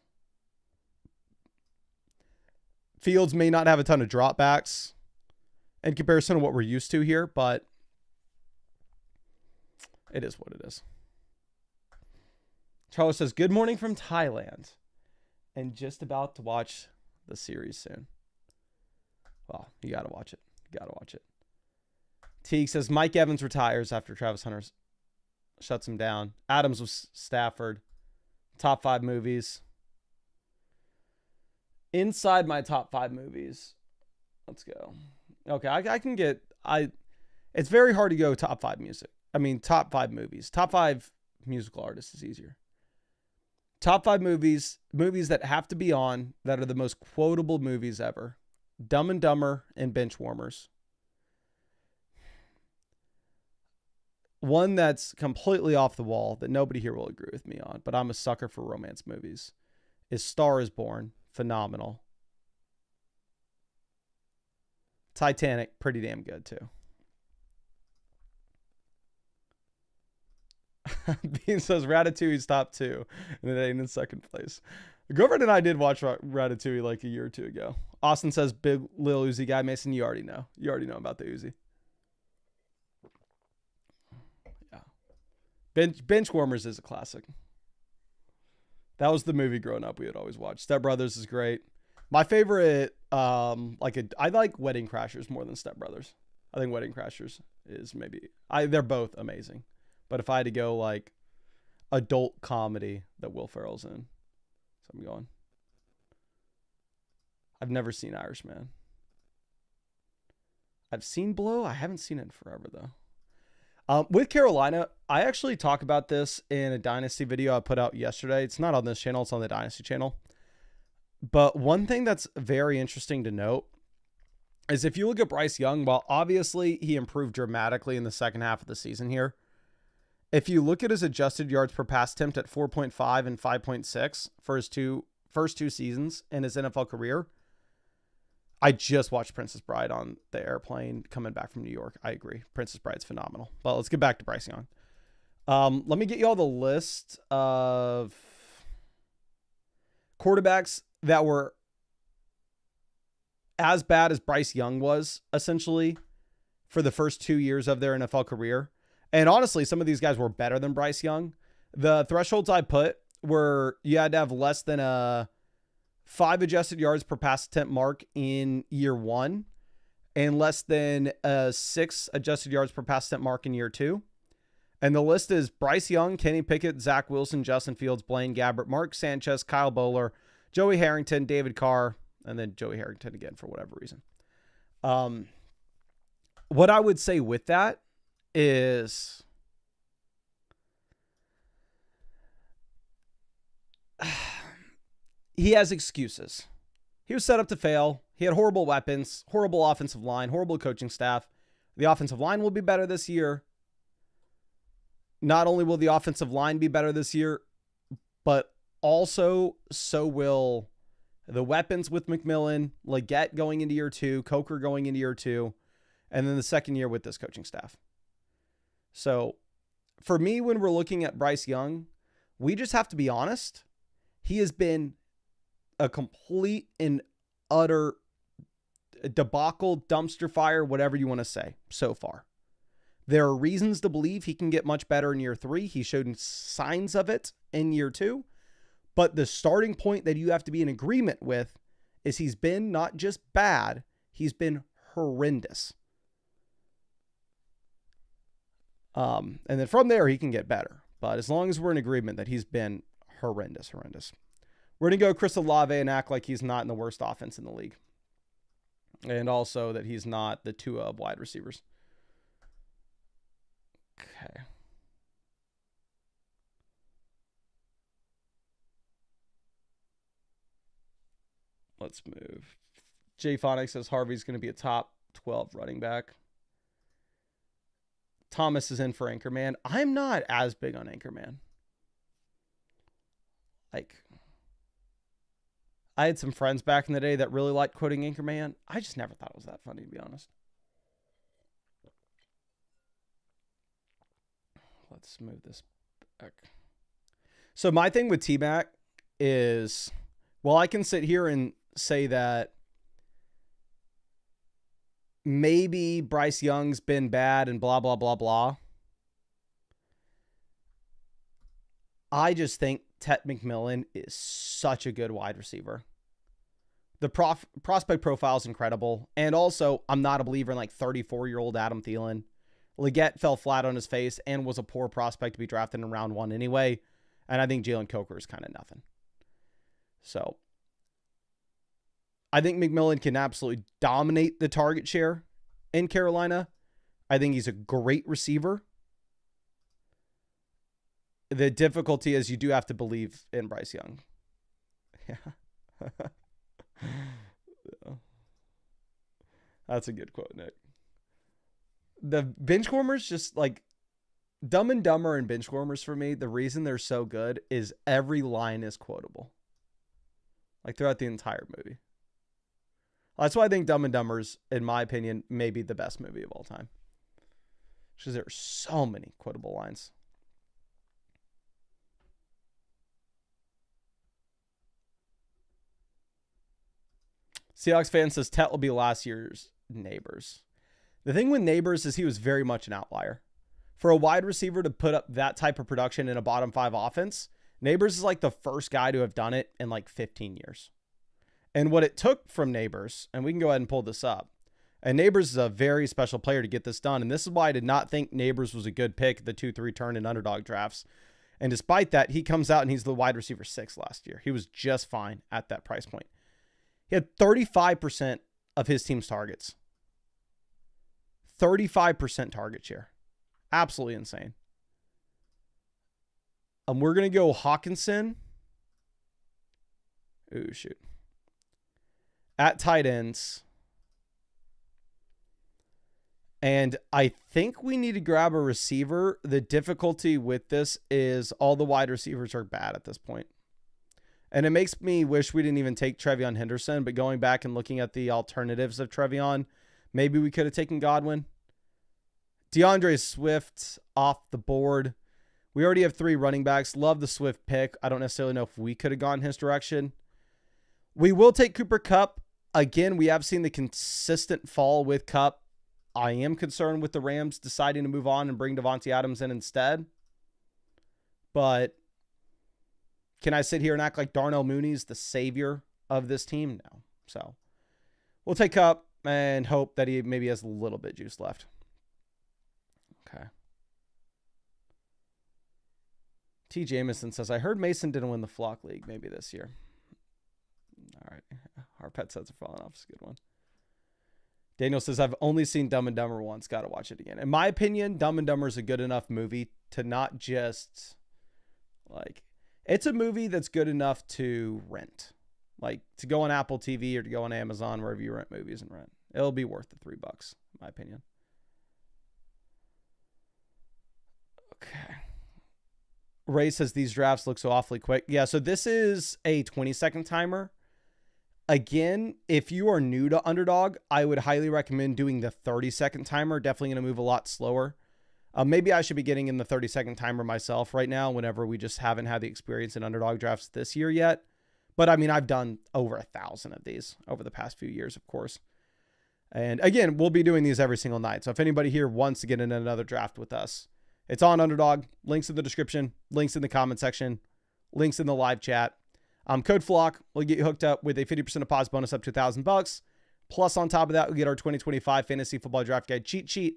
Fields may not have a ton of dropbacks in comparison to what we're used to here, but it is what it is. Charles says, good morning from Thailand. And just about to watch the series soon. Well, you got to watch it. You got to watch it. Teague says, Mike Evans retires after Travis Hunter shuts him down. Adams with Stafford. Top 5 movies. Inside my top 5 movies. Let's go. Okay, I can get... It's very hard to go top 5 music. I mean, top 5 movies. Top 5 musical artists is easier. Top 5 movies that have to be on that are the most quotable movies ever. Dumb and Dumber and Benchwarmers. One that's completely off the wall that nobody here will agree with me on, but I'm a sucker for romance movies, is Star is Born. Phenomenal. Titanic, pretty damn good too. Bean says Ratatouille's top 2, and it ain't in second place. Girlfriend and I did watch Ratatouille like a year or 2 ago. Austin says big Lil Uzi guy. Mason, you already know. You already know about the Uzi. Yeah. Benchwarmers is a classic. That was the movie growing up we would always watch. Step Brothers is great. My favorite, I like Wedding Crashers more than Step Brothers. I think Wedding Crashers is they're both amazing. But if I had to go like adult comedy that Will Ferrell's in, so I'm going. I've never seen Irishman. I've seen Blow. I haven't seen it in forever though. With Carolina, I actually talk about this in a Dynasty video I put out yesterday. It's not on this channel. It's on the Dynasty channel. But one thing that's very interesting to note is if you look at Bryce Young, while obviously he improved dramatically in the second half of the season here, if you look at his adjusted yards per pass attempt at 4.5 and 5.6 for his first two seasons in his NFL career, I just watched Princess Bride on the airplane coming back from New York. I agree. Princess Bride's phenomenal. But let's get back to Bryce Young. Let me get you all the list of quarterbacks that were as bad as Bryce Young was, essentially, for the first 2 years of their NFL career. And honestly, some of these guys were better than Bryce Young. The thresholds I put were you had to have less than a 5 adjusted yards per pass attempt mark in year 1. and less than 6 adjusted yards per pass attempt mark in year 2. And the list is Bryce Young, Kenny Pickett, Zach Wilson, Justin Fields, Blaine Gabbert, Mark Sanchez, Kyle Bowler, Joey Harrington, David Carr, and then Joey Harrington again for whatever reason. What I would say with that is he has excuses. He was set up to fail. He had horrible weapons, horrible offensive line, horrible coaching staff. The offensive line will be better this year. Not only will the offensive line be better this year, but also so will the weapons with McMillan, Leggett going into year 2, Coker going into year 2, and then the second year with this coaching staff. So for me, when we're looking at Bryce Young, we just have to be honest. He has been a complete and utter debacle, dumpster fire, whatever you want to say so far. There are reasons to believe he can get much better in year 3. He showed signs of it in year 2. But the starting point that you have to be in agreement with is he's been not just bad, he's been horrendous. And then from there, he can get better. But as long as we're in agreement that he's been horrendous. We're going to go Chris Olave and act like he's not in the worst offense in the league. And also that he's not the Tua of wide receivers. Okay. Let's move. Jay Phonics says Harvey's going to be a top 12 running back. Thomas is in for Anchorman. I'm not as big on Anchorman. Like, I had some friends back in the day that really liked quoting Anchorman. I just never thought it was that funny, to be honest. Let's move this back. So my thing with T-Mac is, well, I can sit here and say that maybe Bryce Young's been bad and blah, blah, blah, blah. I just think Tet McMillan is such a good wide receiver. The prospect profile is incredible. And also, I'm not a believer in like 34-year-old Adam Thielen. Leggett fell flat on his face and was a poor prospect to be drafted in round 1 anyway. And I think Jalen Coker is kind of nothing. So I think McMillan can absolutely dominate the target share in Carolina. I think he's a great receiver. The difficulty is you do have to believe in Bryce Young. Yeah. That's a good quote, Nick. The Benchwarmers, just like Dumb and Dumber and Benchwarmers for me, the reason they're so good is every line is quotable. Like throughout the entire movie. That's why I think Dumb and Dumber's, in my opinion, may be the best movie of all time. Because there are so many quotable lines. Seahawks fan says Tet will be last year's Neighbors. The thing with Neighbors is he was very much an outlier. For a wide receiver to put up that type of production in a bottom 5 offense, Neighbors is like the first guy to have done it in like 15 years. And what it took from Neighbors, and we can go ahead and pull this up, and Neighbors is a very special player to get this done. And this is why I did not think Neighbors was a good pick at the 2-3 turn in underdog drafts. And despite that, he comes out and he's the wide receiver 6 last year. He was just fine at that price point. He had 35% of his team's targets. 35% target share. Absolutely insane. We're going to go Hawkinson. Ooh, shoot. At tight ends. And I think we need to grab a receiver. The difficulty with this is all the wide receivers are bad at this point. And it makes me wish we didn't even take Trevion Henderson, but going back and looking at the alternatives of Trevion, maybe we could have taken Godwin. DeAndre Swift off the board. We already have 3 running backs. Love the Swift pick. I don't necessarily know if we could have gone his direction. We will take Cooper Kupp. Again, we have seen the consistent fall with Kupp. I am concerned with the Rams deciding to move on and bring Devontae Adams in instead. But can I sit here and act like Darnell Mooney's the savior of this team? No. So we'll take Kupp. and hope that he maybe has a little bit juice left. Okay. T. Jameson says, I heard Mason didn't win the Flock League maybe this year. All right. Our pet sets are falling off. It's a good one. Daniel says, I've only seen Dumb and Dumber once. Got to watch it again. In my opinion, Dumb and Dumber is a good enough movie to not just, like, it's a movie that's good enough to rent. Like, to go on Apple TV or to go on Amazon, wherever you rent movies and rent. It'll be worth the $3, in my opinion. Okay. Ray says, these drafts look so awfully quick. Yeah, so this is a 20-second timer. Again, if you are new to Underdog, I would highly recommend doing the 30-second timer. Definitely going to move a lot slower. Maybe I should be getting in the 30-second timer myself right now whenever we just haven't had the experience in Underdog drafts this year yet. But, I mean, I've done over 1,000 of these over the past few years, of course. And, again, we'll be doing these every single night. So if anybody here wants to get in another draft with us, it's on Underdog. Links in the description. Links in the comment section. Links in the live chat. Code FLOCK will get you hooked up with a 50% deposit bonus up to $1,000. Plus, on top of that, we get our 2025 Fantasy Football Draft Guide cheat sheet.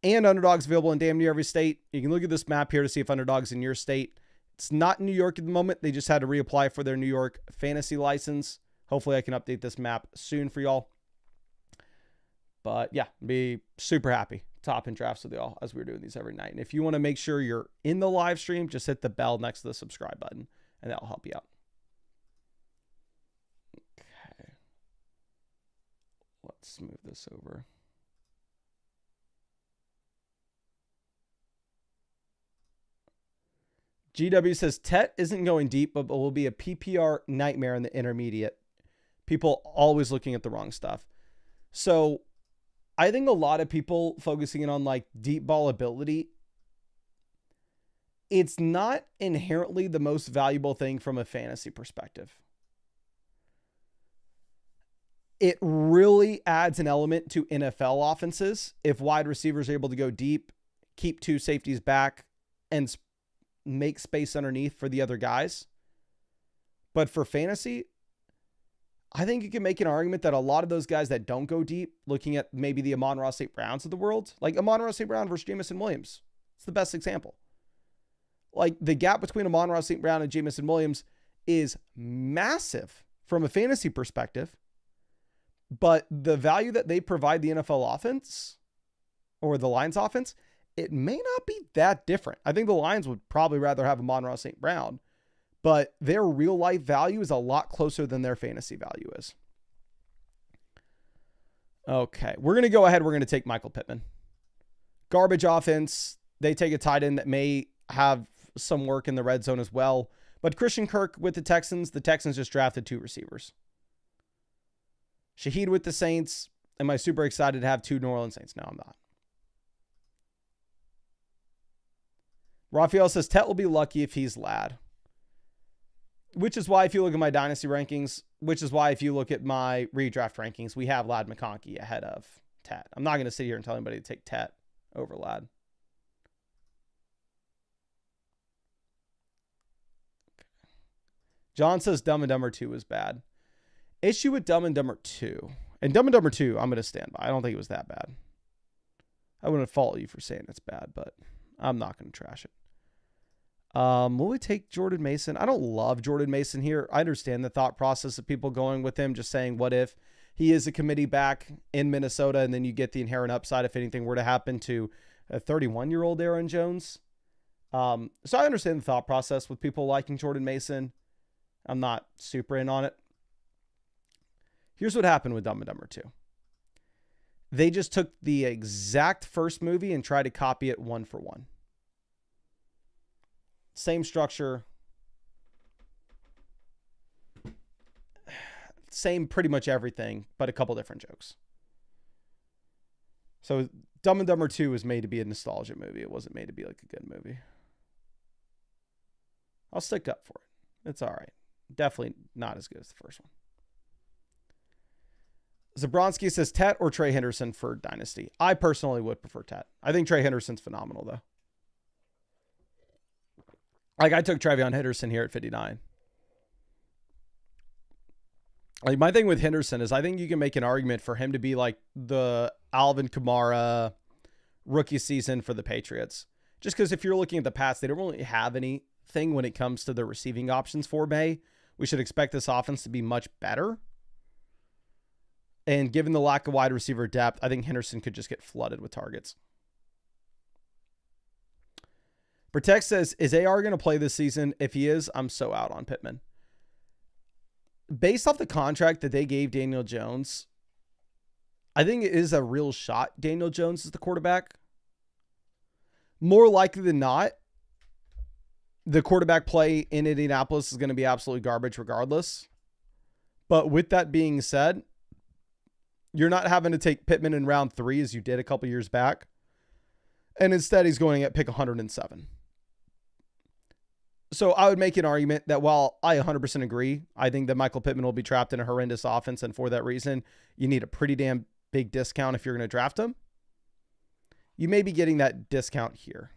And Underdog's available in damn near every state. You can look at this map here to see if Underdog's in your state. It's not in New York at the moment. They just had to reapply for their New York fantasy license. Hopefully, I can update this map soon for y'all. But, yeah, be super happy topping drafts with y'all as we're doing these every night. And if you want to make sure you're in the live stream, just hit the bell next to the subscribe button, and that'll help you out. Okay. Let's move this over. GW says, Tet isn't going deep, but will be a PPR nightmare in the intermediate. People always looking at the wrong stuff. So I think a lot of people focusing in on like deep ball ability, it's not inherently the most valuable thing from a fantasy perspective. It really adds an element to NFL offenses if wide receivers are able to go deep, keep two safeties back, and make space underneath for the other guys. But for fantasy, I think you can make an argument that a lot of those guys that don't go deep, looking at maybe the Amon-Ra St. Browns of the world, like Amon-Ra St. Brown versus Jamison Williams, it's the best example. Like the gap between Amon-Ra St. Brown and Jamison Williams is massive from a fantasy perspective, but the value that they provide the NFL offense or the Lions offense, it may not be that different. I think the Lions would probably rather have Amon-Ra St. Brown, but their real life value is a lot closer than their fantasy value is. Okay, we're going to go ahead. We're going to take Michael Pittman. Garbage offense. They take a tight end that may have some work in the red zone as well. But Christian Kirk with the Texans just drafted 2 receivers. Shaheed with the Saints. Am I super excited to have 2 New Orleans Saints? No, I'm not. Raphael says Tet will be lucky if he's Lad. Which is why if you look at my dynasty rankings, which is why if you look at my redraft rankings, we have Lad McConkey ahead of Tet. I'm not going to sit here and tell anybody to take Tet over Lad. John says Dumb and Dumber 2 was bad. Issue with Dumb and Dumber 2. And Dumb and Dumber 2, I'm going to stand by. I don't think it was that bad. I wouldn't fault you for saying it's bad, but I'm not going to trash it. Will we take Jordan Mason? I don't love Jordan Mason here. I understand the thought process of people going with him, just saying, what if he is a committee back in Minnesota and then you get the inherent upside if anything were to happen to a 31-year-old Aaron Jones? So I understand the thought process with people liking Jordan Mason. I'm not super in on it. Here's what happened with Dumb and Dumber 2. They just took the exact first movie and tried to copy it one for one. Same structure. Same pretty much everything, but a couple different jokes. So Dumb and Dumber 2 was made to be a nostalgia movie. It wasn't made to be like a good movie. I'll stick up for it. It's all right. Definitely not as good as the first one. Zabronsky says Tet or Trey Henderson for Dynasty. I personally would prefer Tet. I think Trey Henderson's phenomenal, though. Like, I took Travion Henderson here at 59. Like, my thing with Henderson is I think you can make an argument for him to be like the Alvin Kamara rookie season for the Patriots. Just because if you're looking at the past, they don't really have anything when it comes to the receiving options for May. We should expect this offense to be much better. And given the lack of wide receiver depth, I think Henderson could just get flooded with targets. Protect says, is AR going to play this season? If he is, I'm so out on Pittman. Based off the contract that they gave Daniel Jones, I think it is a real shot Daniel Jones is the quarterback. More likely than not, the quarterback play in Indianapolis is going to be absolutely garbage regardless. But with that being said, you're not having to take Pittman in round 3 as you did a couple years back. And instead, he's going at pick 107. So I would make an argument that while I 100% agree, I think that Michael Pittman will be trapped in a horrendous offense. And for that reason, you need a pretty damn big discount if you're going to draft him. You may be getting that discount here.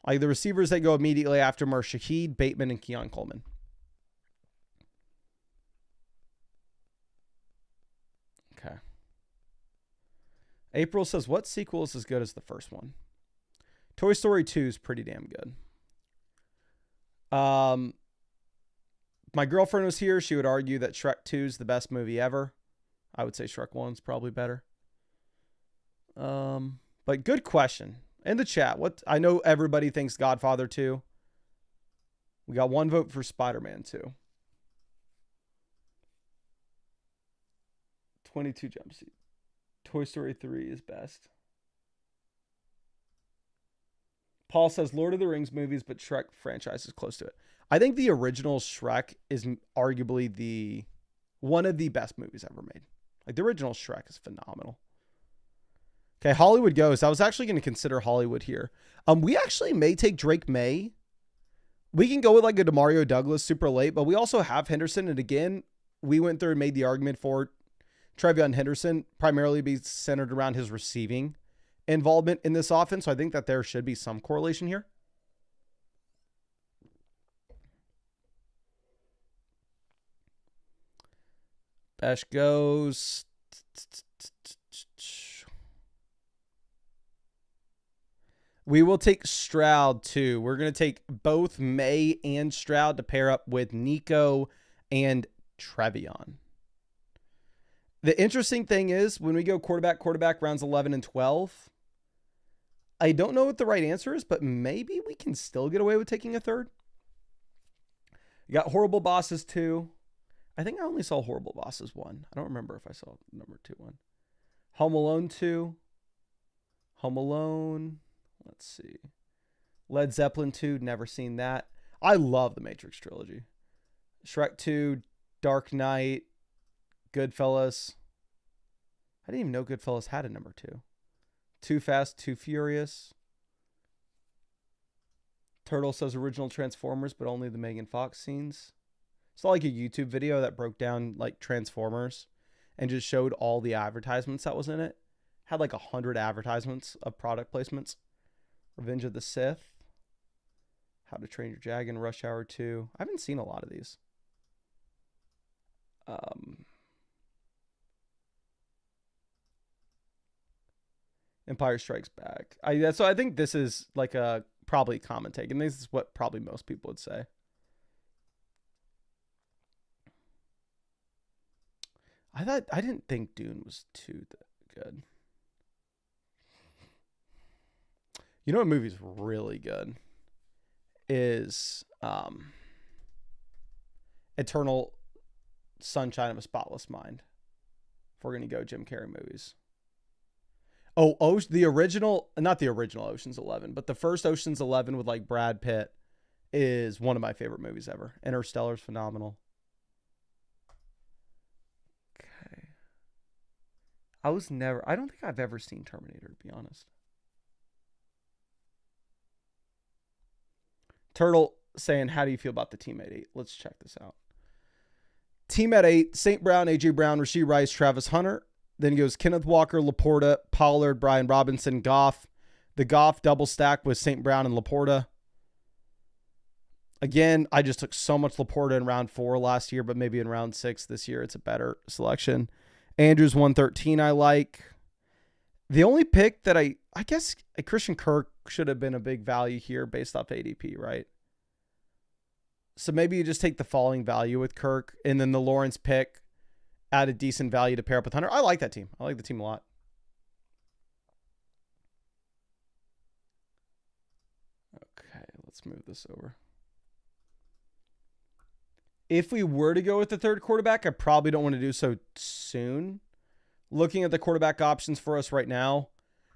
Like the receivers that go immediately after him are Shaheed, Bateman, and Keon Coleman. Okay. April says, what sequel is as good as the first one? Toy Story 2 is pretty damn good. My girlfriend was here. She would argue that Shrek 2 is the best movie ever. I would say Shrek 1 is probably better. But good question. In the chat, what I know everybody thinks Godfather 2. We got 1 vote for Spider-Man 2. 22 jump seat. Toy Story 3 is best. Paul says Lord of the Rings movies, but Shrek franchise is close to it. I think the original Shrek is arguably one of the best movies ever made. Like the original Shrek is phenomenal. Okay, Hollywood goes. I was actually going to consider Hollywood here. We actually may take Drake May. We can go with like a DeMario Douglas super late, but we also have Henderson. And again, we went through and made the argument for Trevion Henderson primarily be centered around his receiving involvement in this offense. So I think that there should be some correlation here. Besh goes. We will take Stroud too. We're going to take both May and Stroud to pair up with Nico and Trevion. The interesting thing is when we go quarterback rounds 11 and 12, I don't know what the right answer is, but maybe we can still get away with taking a third. You got Horrible Bosses 2. I think I only saw Horrible Bosses 1. I don't remember if I saw number 2 one. Home Alone 2. Home Alone. Let's see. Led Zeppelin 2. Never seen that. I love the Matrix trilogy. Shrek 2. Dark Knight. Goodfellas. I didn't even know Goodfellas had a number 2. Too Fast, Too Furious. Turtle says original Transformers, but only the Megan Fox scenes. It's like a YouTube video that broke down like Transformers and just showed all the advertisements that was in it. Had like 100 advertisements of product placements. Revenge of the Sith. How to Train Your Dragon, Rush Hour 2. I haven't seen a lot of these. Empire Strikes Back. So I think this is like a probably common take, and this is what probably most people would say. I didn't think Dune was too good. You know what movie's really good is Eternal Sunshine of a Spotless Mind. If we're gonna go Jim Carrey movies. Oh, the original, not the original Ocean's 11, but the first Ocean's 11 with like Brad Pitt is one of my favorite movies ever. Interstellar's phenomenal. Okay. I don't think I've ever seen Terminator, to be honest. Turtle saying, how do you feel about the team at 8? Let's check this out. Team at 8, St. Brown, A.J. Brown, Rashee Rice, Travis Hunter. Then he goes Kenneth Walker, Laporta, Pollard, Brian Robinson, Goff. The Goff double stack with St. Brown and Laporta. Again, I just took so much Laporta in round 4 last year, but maybe in round 6 this year, it's a better selection. Andrews 113 I like. The only pick that I guess Christian Kirk should have been a big value here based off ADP, right? So maybe you just take the falling value with Kirk, and then the Lawrence pick at a decent value to pair up with Hunter. I like that team. I like the team a lot. Okay, let's move this over. If we were to go with the third quarterback, I probably don't want to do so soon. Looking at the quarterback options for us right now,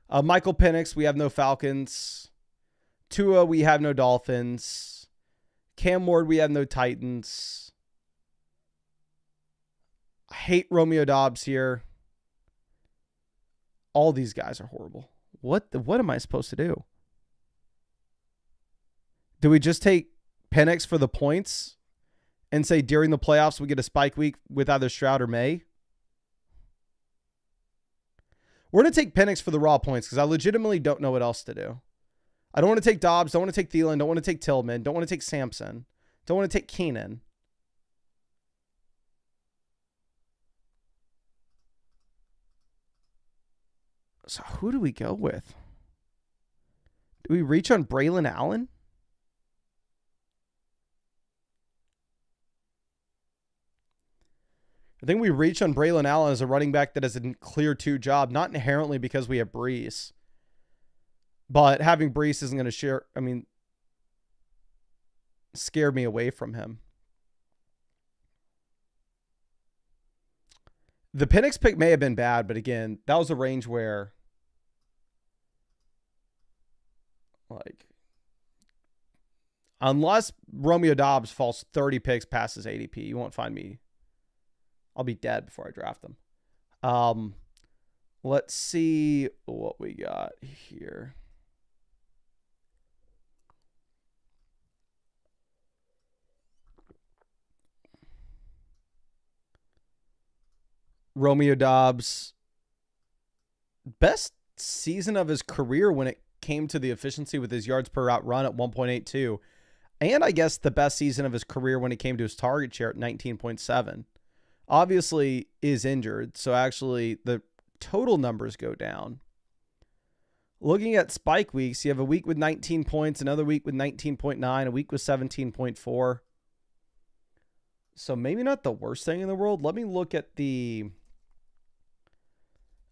Michael Penix, we have no Falcons. Tua, we have no Dolphins. Cam Ward, we have no Titans. I hate Romeo Doubs here. All these guys are horrible. What am I supposed to do? Do we just take Penix for the points and say during the playoffs we get a spike week with either Stroud or May? We're going to take Penix for the raw points because I legitimately don't know what else to do. I don't want to take Dobbs. Don't want to take Thielen. Don't want to take Tillman. Don't want to take Sampson. Don't want to take Keenan. So who do we go with? Do we reach on Braylon Allen? I think we reach on Braylon Allen as a running back that has a clear 2 job, not inherently because we have Brees. But having Brees isn't going to scare me away from him. The Penix pick may have been bad, but again, that was a range where, like, unless Romeo Doubs falls 30 picks past his ADP, you won't find me. I'll be dead before I draft them. Let's see what we got here. Romeo Doubs, best season of his career when it came to the efficiency with his yards per route run at 1.82. And I guess the best season of his career when it came to his target share at 19.7. Obviously is injured, so actually the total numbers go down. Looking at spike weeks, you have a week with 19 points, another week with 19.9, a week with 17.4. So maybe not the worst thing in the world. Let me look at the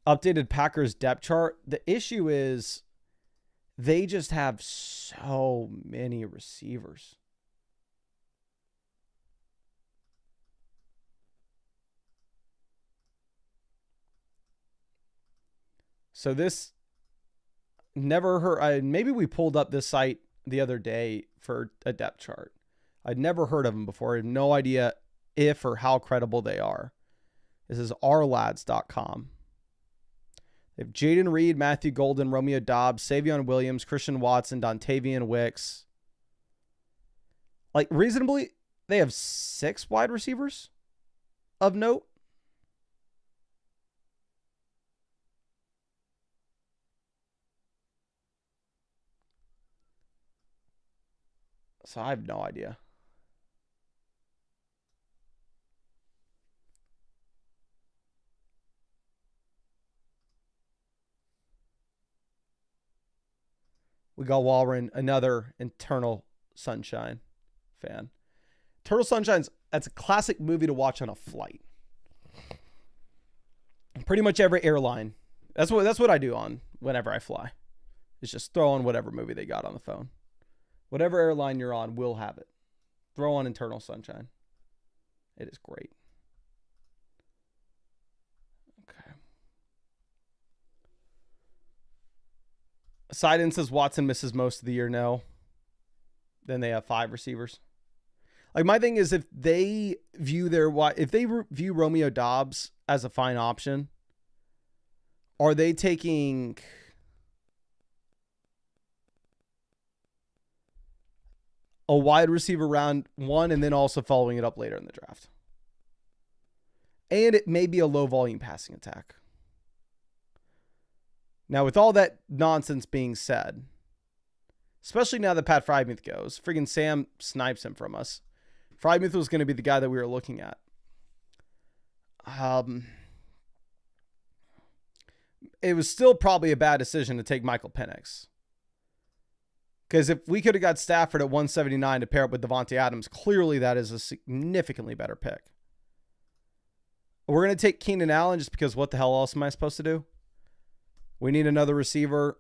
updated Packers depth chart. The issue is they just have so many receivers. So this never heard. Maybe we pulled up this site the other day for a depth chart. I'd never heard of them before. I have no idea if or how credible they are. This is ourlads.com. They have Jaden Reed, Matthew Golden, Romeo Doubs, Savion Williams, Christian Watson, Dontavian Wicks. Like, reasonably, they have 6 wide receivers of note. So I have no idea. We got Walren, another Eternal Sunshine fan. Eternal Sunshine's, that's a classic movie to watch on a flight. Pretty much every airline. That's what I do on whenever I fly. Is just throw on whatever movie they got on the phone. Whatever airline you're on will have it. Throw on Eternal Sunshine. It is great. Okay. Sidon says Watson misses most of the year. No. Then they have 5 receivers. Like, my thing is, if they view view Romeo Doubs as a fine option, are they taking a wide receiver round 1 and then also following it up later in the draft? And it may be a low volume passing attack. Now, with all that nonsense being said, Especially now that Pat Freiermuth goes. Friggin' Sam snipes him from us. Freiermuth was going to be the guy that we were looking at. It was still probably a bad decision to take Michael Penix. Because if we could have got Stafford at 179 to pair up with Devontae Adams, clearly that is a significantly better pick. We're going to take Keenan Allen just because what the hell else am I supposed to do? We need another receiver.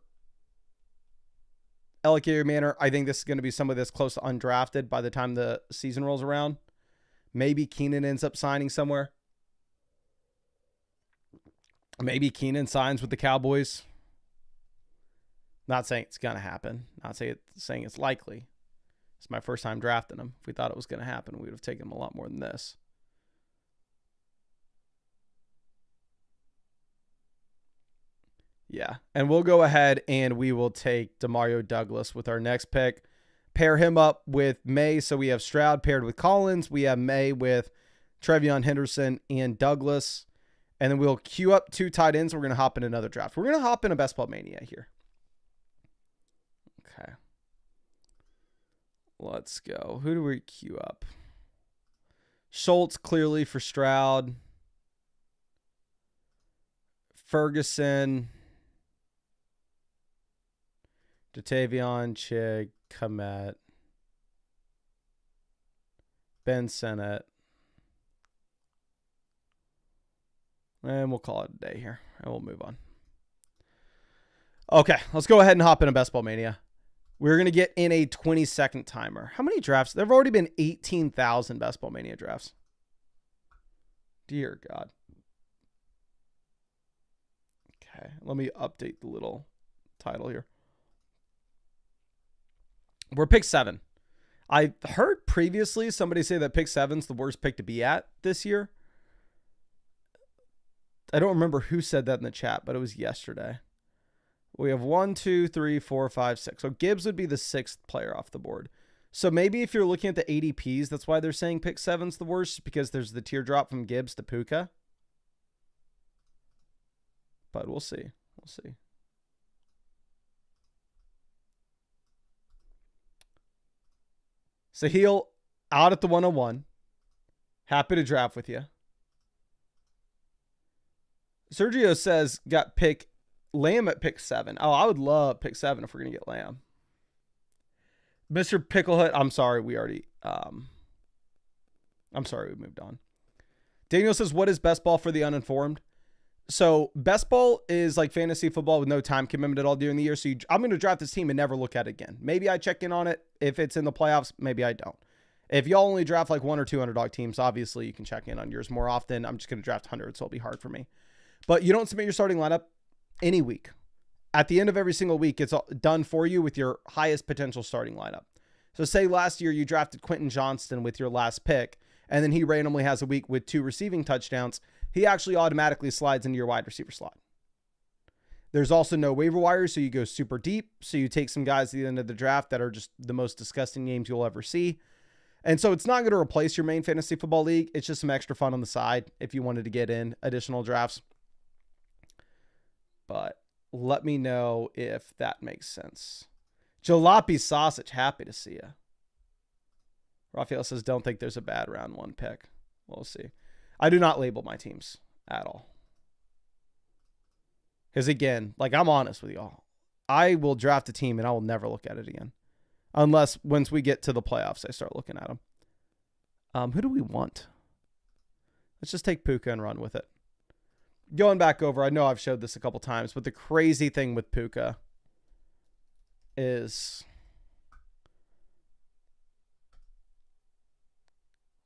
Elliott Manor, I think this is going to be somebody that's close to undrafted by the time the season rolls around. Maybe Keenan ends up signing somewhere. Maybe Keenan signs with the Cowboys. Not saying it's going to happen. Not saying it's likely. It's my first time drafting him. If we thought it was going to happen, we would have taken him a lot more than this. Yeah, and we'll go ahead and we will take Demario Douglas with our next pick. Pair him up with May, so we have Stroud paired with Collins. We have May with Trevion Henderson and Douglas. And then we'll queue up 2 tight ends. We're going to hop in another draft. We're going to hop in a Best Ball Mania here. Okay. Let's go. Who do we queue up? Schultz clearly for Stroud. Ferguson. Jatavion, Chig, Komet, Ben Sennett. And we'll call it a day here. And we'll move on. Okay, let's go ahead and hop in a Best Ball Mania. We're going to get in a 20-second timer. How many drafts? There have already been 18,000 Best Ball Mania drafts. Dear God. Okay, let me update the little title here. We're pick 7. I heard previously somebody say that pick 7's the worst pick to be at this year. I don't remember who said that in the chat, but it was yesterday. We have 1, 2, 3, 4, 5, 6. So Gibbs would be the 6th player off the board. So maybe if you're looking at the ADPs, that's why they're saying pick 7's the worst, because there's the teardrop from Gibbs to Puka. But we'll see. We'll see. Sahil out at the 101. Happy to draft with you. Sergio says got pick Lamb at pick 7. Oh, I would love pick 7 if we're going to get Lamb. Mr. Picklehut, I'm sorry, we already I'm sorry we moved on. Daniel says, what is best ball for the uninformed? So best ball is like fantasy football with no time commitment at all during the year. So I'm going to draft this team and never look at it again. Maybe I check in on it if it's in the playoffs. Maybe I don't. If y'all only draft like 1 or 2 underdog teams, obviously you can check in on yours more often. I'm just going to draft 100, so it'll be hard for me. But you don't submit your starting lineup any week. At the end of every single week, it's all done for you with your highest potential starting lineup. So say last year you drafted Quentin Johnston with your last pick, and then he randomly has a week with 2 receiving touchdowns. He actually automatically slides into your wide receiver slot. There's also no waiver wire, so you go super deep. So you take some guys at the end of the draft that are just the most disgusting names you'll ever see. And so it's not going to replace your main fantasy football league. It's just some extra fun on the side if you wanted to get in additional drafts. But let me know if that makes sense. Jalopy Sausage, happy to see you. Raphael says, don't think there's a bad round 1 pick. We'll see. I do not label my teams at all. Because again, like I'm honest with y'all. I will draft a team and I will never look at it again. Unless once we get to the playoffs, I start looking at them. Who do we want? Let's just take Puka and run with it. Going back over, I know I've showed this a couple times, but the crazy thing with Puka is...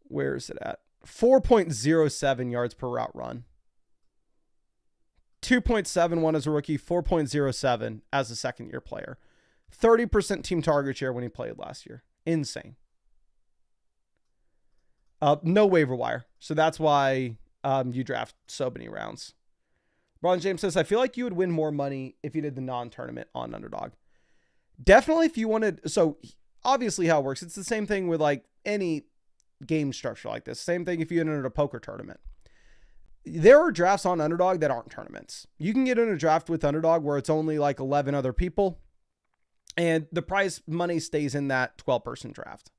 Where is it at? 4.07 yards per route run. 2.71 as a rookie, 4.07 as a second-year player. 30% team target share when he played last year. Insane. No waiver wire. So that's why you draft so many rounds. Bron James says, I feel like you would win more money if you did the non-tournament on Underdog. Definitely if you wanted... So obviously how it works, it's the same thing with like any game structure like this. Same thing if you entered a poker tournament. There are drafts on Underdog that aren't tournaments. You can get in a draft with Underdog where it's only like 11 other people. And the prize money stays in that 12-person draft.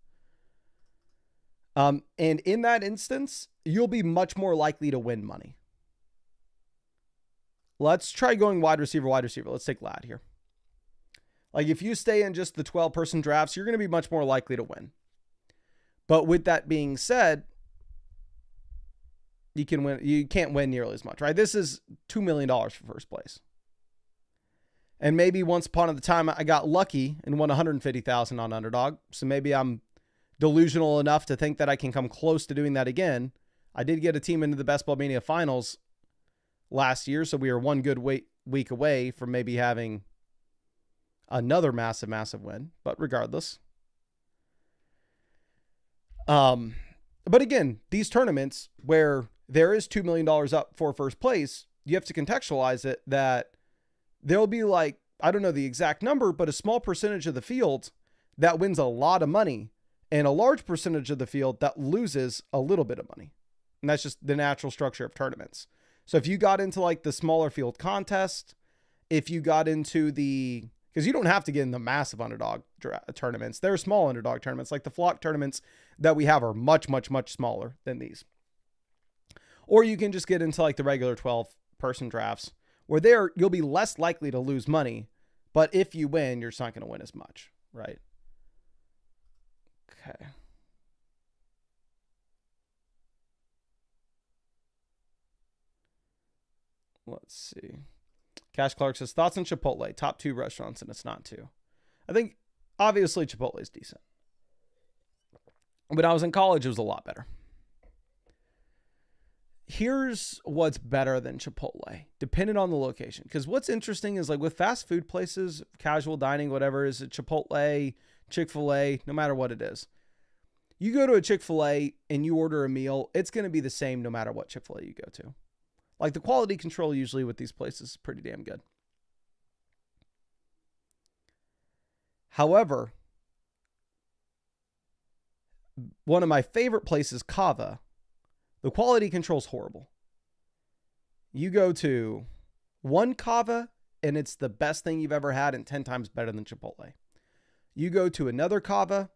And in that instance, you'll be much more likely to win money. Let's try going wide receiver. Let's take Ladd here. Like if you stay in just the 12-person drafts, you're going to be much more likely to win. But with that being said, you can't win nearly as much, right? This is $2 million for first place. And maybe once upon a time I got lucky and won $150,000 on Underdog. So maybe I'm delusional enough to think that I can come close to doing that again. I did get a team into the Best Ball Mania finals last year, so we were one good week away from maybe having another massive win. But regardless. But again, these tournaments where there is $2 million up for first place, you have to contextualize it that there'll be like, I don't know the exact number, but a small percentage of the field that wins a lot of money and a large percentage of the field that loses a little bit of money. And that's just the natural structure of tournaments. So if you got into like the smaller field contest, if you got into because you don't have to get in the massive underdog tournaments. There are small underdog tournaments, like the flock tournaments that we have are much smaller than these. Or you can just get into like the regular 12-person drafts where there you'll be less likely to lose money, but if you win, you're just not going to win as much, right? Okay. Let's see. Cash Clark says, thoughts on Chipotle, top 2 restaurants, and it's not 2. I think obviously Chipotle is decent. When I was in college, it was a lot better. Here's what's better than Chipotle, depending on the location. Because what's interesting is like with fast food places, casual dining, whatever, is it Chipotle, Chick-fil-A, no matter what it is. You go to a Chick-fil-A and you order a meal, it's going to be the same no matter what Chick-fil-A you go to. Like the quality control usually with these places is pretty damn good. However, one of my favorite places, Cava, the quality control is horrible. You go to one Cava and it's the best thing you've ever had and 10 times better than Chipotle. You go to another Cava,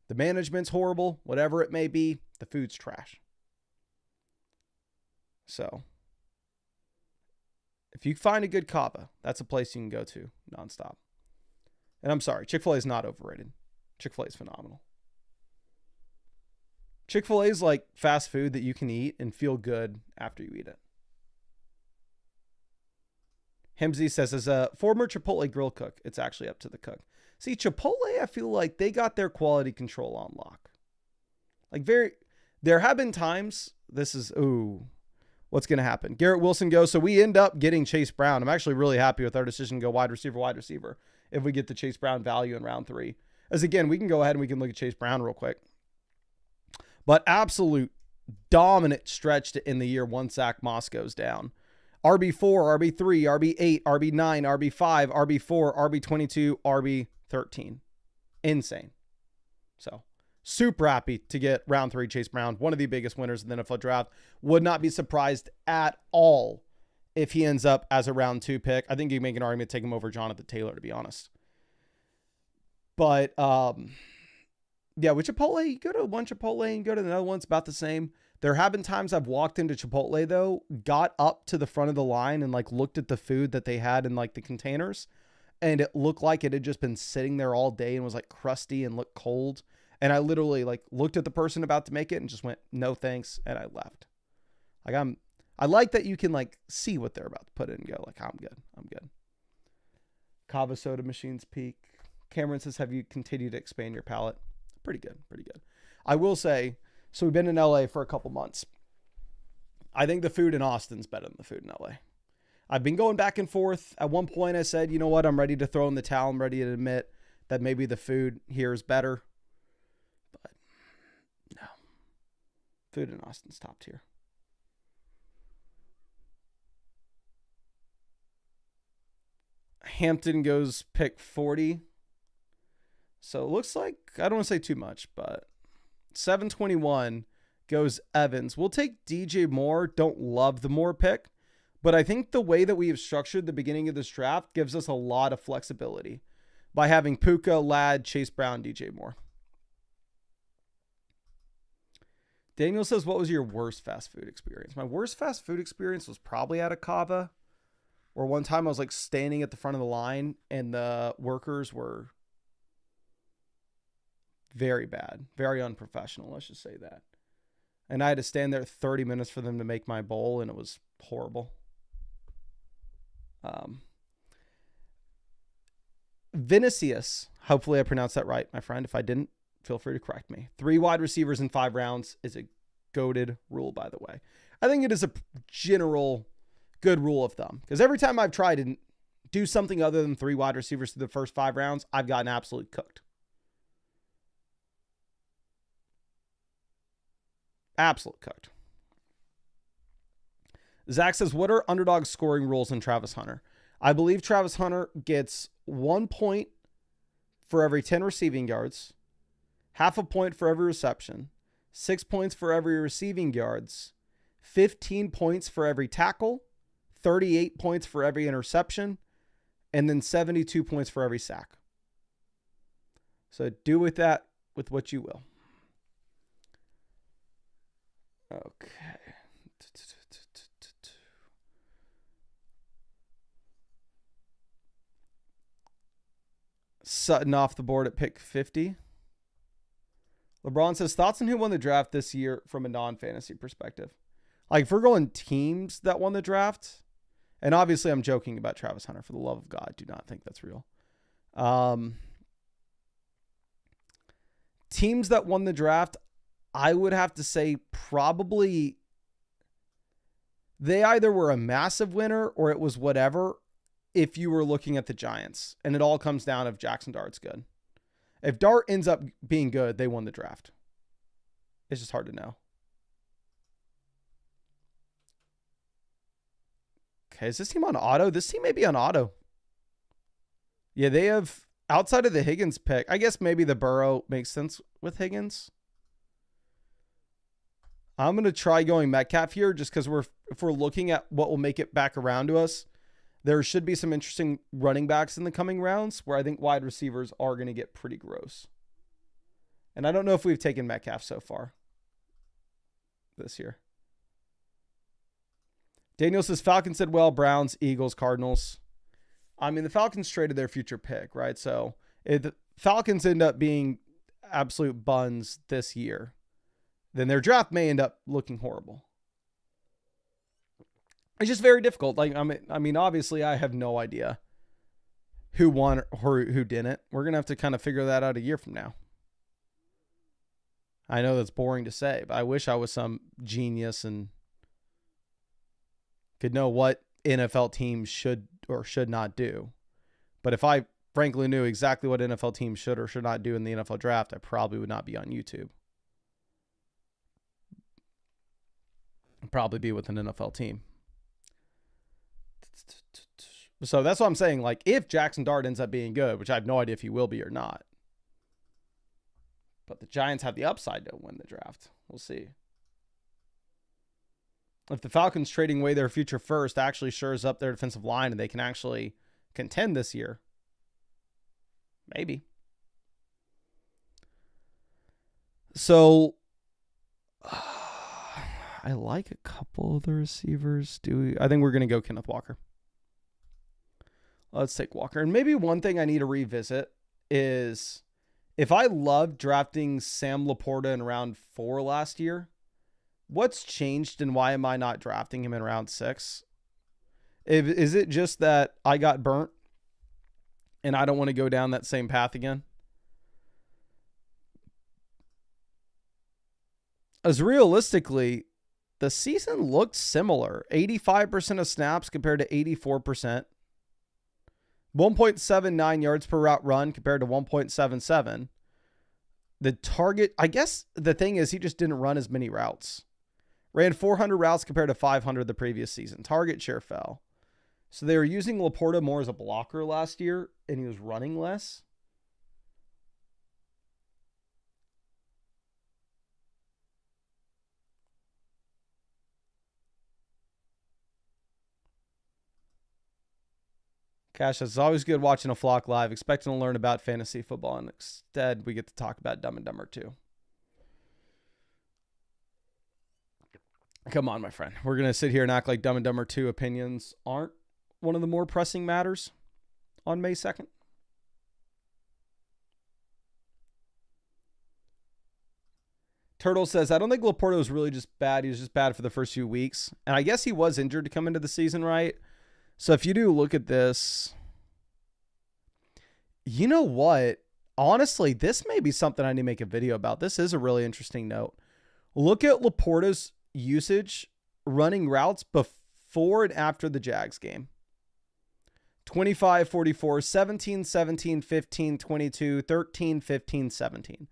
the management's horrible, whatever it may be, the food's trash. So, if you find a good Cava, that's a place you can go to nonstop. And I'm sorry, Chick-fil-A is not overrated. Chick-fil-A is phenomenal. Chick-fil-A is like fast food that you can eat and feel good after you eat it. Hemsey says, as a former Chipotle grill cook, it's actually up to the cook. See, Chipotle, I feel like they got their quality control on lock. Like there have been times, what's going to happen? Garrett Wilson goes, so we end up getting Chase Brown. I'm actually really happy with our decision to go wide receiver, if we get the Chase Brown value in round 3. As again, we can go ahead and we can look at Chase Brown real quick. But absolute dominant stretch in the year once Zach Moss goes down. RB4, RB3, RB8, RB9, RB5, RB4, RB22, RB13. Insane. So, super happy to get round 3 Chase Brown, one of the biggest winners in the NFL draft. Would not be surprised at all if he ends up as a round 2 pick. I think you can make an argument to take him over Jonathan Taylor, to be honest. But, yeah, with Chipotle, you go to one Chipotle and go to another one. It's about the same. There have been times I've walked into Chipotle, though, got up to the front of the line and, like, looked at the food that they had in, like, the containers. And it looked like it had just been sitting there all day and was, like, crusty and looked cold. And I literally, like, looked at the person about to make it and just went, no thanks, and I left. Like, I like that you can, like, see what they're about to put in and go, like, I'm good. Cava soda machines peak. Cameron says, have you continued to expand your palate? Pretty good. I will say, so we've been in LA for a couple months. I think the food in Austin's better than the food in LA. I've been going back and forth. At one point I said, you know what? I'm ready to throw in the towel. I'm ready to admit that maybe the food here is better. But no. Food in Austin's top tier. Hampton goes pick 40. So it looks like, I don't want to say too much, but 721 goes Evans. We'll take DJ Moore. Don't love the Moore pick, but I think the way that we have structured the beginning of this draft gives us a lot of flexibility. by having Puka, Ladd, Chase Brown, DJ Moore. Daniel says, what was your worst fast food experience? My worst fast food experience was probably at a Cava, where one time I was like standing at the front of the line and the workers were very bad, very unprofessional. Let's just say that. And I had to stand there 30 minutes for them to make my bowl, and it was horrible. Vinicius, hopefully I pronounced that right, my friend. If I didn't, feel free to correct me. 3 wide receivers in 5 rounds is a goated rule, by the way. I think it is a general good rule of thumb, because every time I've tried to do something other than 3 wide receivers through the first 5 rounds, I've gotten absolutely cooked. Absolute cooked. Zach says, what are underdog scoring rules in Travis Hunter? I believe Travis Hunter gets 1 point for every 10 receiving yards, half a point for every reception, 6 points for every receiving yards, 15 points for every tackle, 38 points for every interception, and then 72 points for every sack. So do with that with what you will. Okay. Sutton off the board at pick 50. LeBron says, thoughts on who won the draft this year from a non-fantasy perspective? Like, if we're going teams that won the draft, and obviously I'm joking about Travis Hunter, for the love of God, do not think that's real. Teams that won the draft, I would have to say probably they either were a massive winner or it was whatever if you were looking at the Giants. And it all comes down if Jackson Dart's good. If Dart ends up being good, they won the draft. It's just hard to know. Okay, is this team on auto? This team may be on auto. Yeah, they have, outside of the Higgins pick, I guess maybe the Burrow makes sense with Higgins. I'm going to try going Metcalf here just because if we're looking at what will make it back around to us, there should be some interesting running backs in the coming rounds where I think wide receivers are going to get pretty gross. And I don't know if we've taken Metcalf so far this year. Daniel says, Falcons did well, Browns, Eagles, Cardinals. I mean, the Falcons traded their future pick, right? So if the Falcons end up being absolute buns this year, then their draft may end up looking horrible. It's just very difficult. Like, I mean, obviously I have no idea who won or who didn't. We're going to have to kind of figure that out a year from now. I know that's boring to say, but I wish I was some genius and could know what NFL teams should or should not do. But if I frankly knew exactly what NFL teams should or should not do in the NFL draft, I probably would not be on YouTube. I'd probably be with an NFL team. So that's what I'm saying. Like, if Jackson Dart ends up being good, which I have no idea if he will be or not, but the Giants have the upside to win the draft. We'll see. If the Falcons trading away their future first actually shores up their defensive line and they can actually contend this year, maybe. So I like a couple of the receivers. I think we're going to go Kenneth Walker. Let's take Walker. And maybe one thing I need to revisit is if I loved drafting Sam Laporta in round 4 last year, what's changed and why am I not drafting him in round 6? Is it just that I got burnt and I don't want to go down that same path again? As realistically, the season looked similar. 85% of snaps compared to 84%. 1.79 yards per route run compared to 1.77. The target, I guess the thing is he just didn't run as many routes. Ran 400 routes compared to 500 the previous season. Target share fell. So they were using Laporta more as a blocker last year, and he was running less. Cash, it's always good watching a flock live, expecting to learn about fantasy football, and instead we get to talk about Dumb and Dumber 2. Come on, my friend. We're going to sit here and act like Dumb and Dumber 2 opinions aren't one of the more pressing matters on May 2nd. Turtle says, I don't think Laporta was really just bad. He was just bad for the first few weeks. And I guess he was injured to come into the season, right? So if you do look at this, you know what? Honestly, this may be something I need to make a video about. This is a really interesting note. Look at Laporta's usage running routes before and after the Jags game. 25, 44, 17, 17, 15, 22, 13, 15, 17.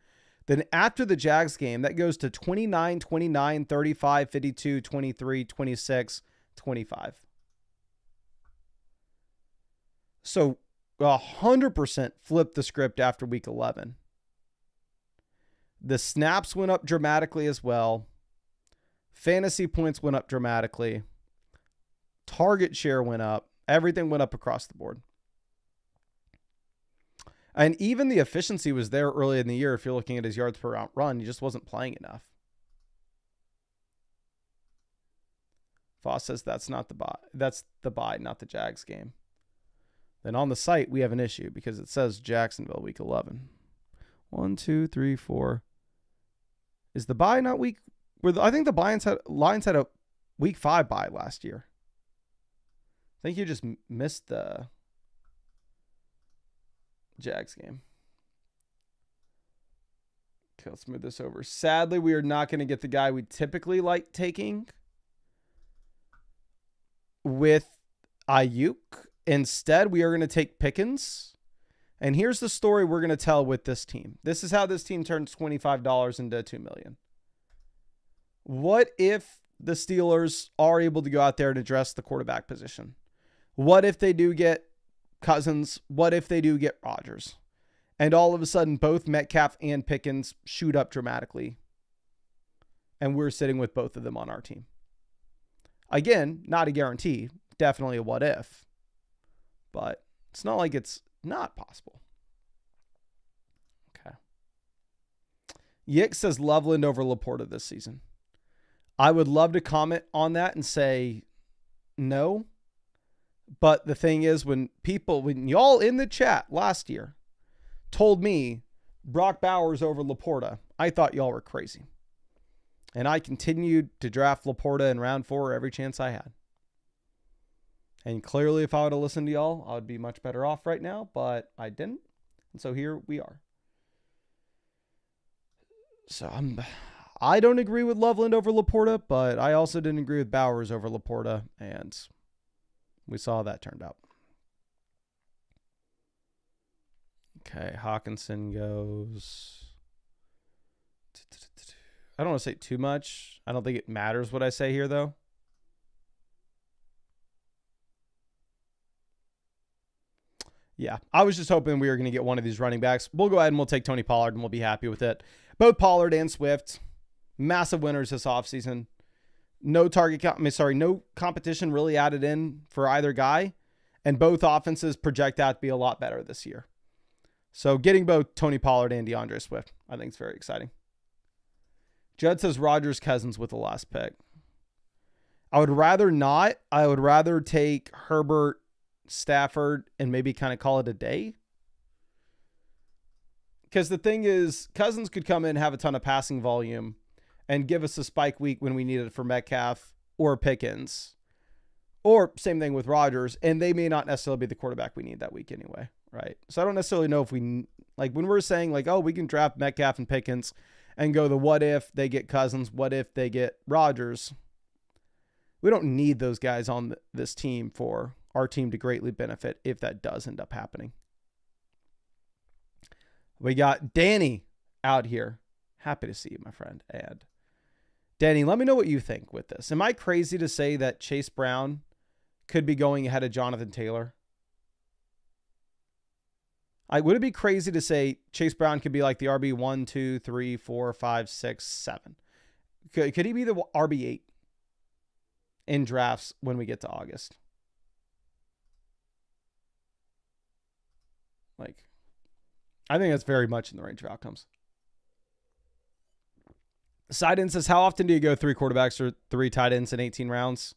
Then after the Jags game, that goes to 29, 29, 35, 52, 23, 26, 25. So 100% flipped the script after week 11. The snaps went up dramatically as well. Fantasy points went up dramatically. Target share went up. Everything went up across the board. And even the efficiency was there early in the year. If you're looking at his yards per route run, he just wasn't playing enough. Foss says that's not the bye. That's the bye, not the Jags game. Then on the site, we have an issue because it says Jacksonville week 11. 1, 2, 3, 4. Is the bye not week? I think the Lions had a week 5 bye last year. I think you just missed the Jags game. Okay, let's move this over. Sadly, we are not going to get the guy we typically like taking with Ayuk. Instead, we are going to take Pickens. And here's the story we're going to tell with this team. This is how this team turns $25 into $2 million. What if the Steelers are able to go out there and address the quarterback position? What if they do get Cousins? What if they do get Rodgers? And all of a sudden, both Metcalf and Pickens shoot up dramatically. And we're sitting with both of them on our team. Again, not a guarantee. Definitely a what if. But it's not like it's not possible. Okay. Yick says Loveland over Laporta this season. I would love to comment on that and say no. But the thing is, when y'all in the chat last year told me Brock Bowers over Laporta, I thought y'all were crazy. And I continued to draft Laporta in round 4 every chance I had. And clearly, if I would have listened to y'all, I would be much better off right now, but I didn't. And so here we are. So I don't agree with Loveland over Laporta, but I also didn't agree with Bowers over Laporta, and we saw how that turned out. Okay, Hawkinson goes. I don't want to say too much. I don't think it matters what I say here, though. Yeah, I was just hoping we were going to get one of these running backs. We'll go ahead and we'll take Tony Pollard and we'll be happy with it. Both Pollard and Swift, massive winners this offseason. No competition really added in for either guy. And both offenses project out to be a lot better this year. So getting both Tony Pollard and DeAndre Swift, I think it's very exciting. Judd says Rodgers Cousins with the last pick. I would rather not. I would rather take Herbert, Stafford, and maybe kind of call it a day. Because the thing is, Cousins could come in, have a ton of passing volume, and give us a spike week when we need it for Metcalf or Pickens. Or same thing with Rodgers, and they may not necessarily be the quarterback we need that week anyway, right? So I don't necessarily know if we, like when we're saying like, oh, we can draft Metcalf and Pickens and go the what if they get Cousins, what if they get Rodgers. We don't need those guys on this team for our team to greatly benefit if that does end up happening. We got Danny out here. Happy to see you, my friend. And Danny, let me know what you think with this. Am I crazy to say that Chase Brown could be going ahead of Jonathan Taylor? Would it be crazy to say Chase Brown could be like the RB 1, 2, 3, 4, 5, 6, 7? Could he be the RB 8 in drafts when we get to August? Like, I think that's very much in the range of outcomes. Side-in says, how often do you go 3 quarterbacks or 3 tight ends in 18 rounds?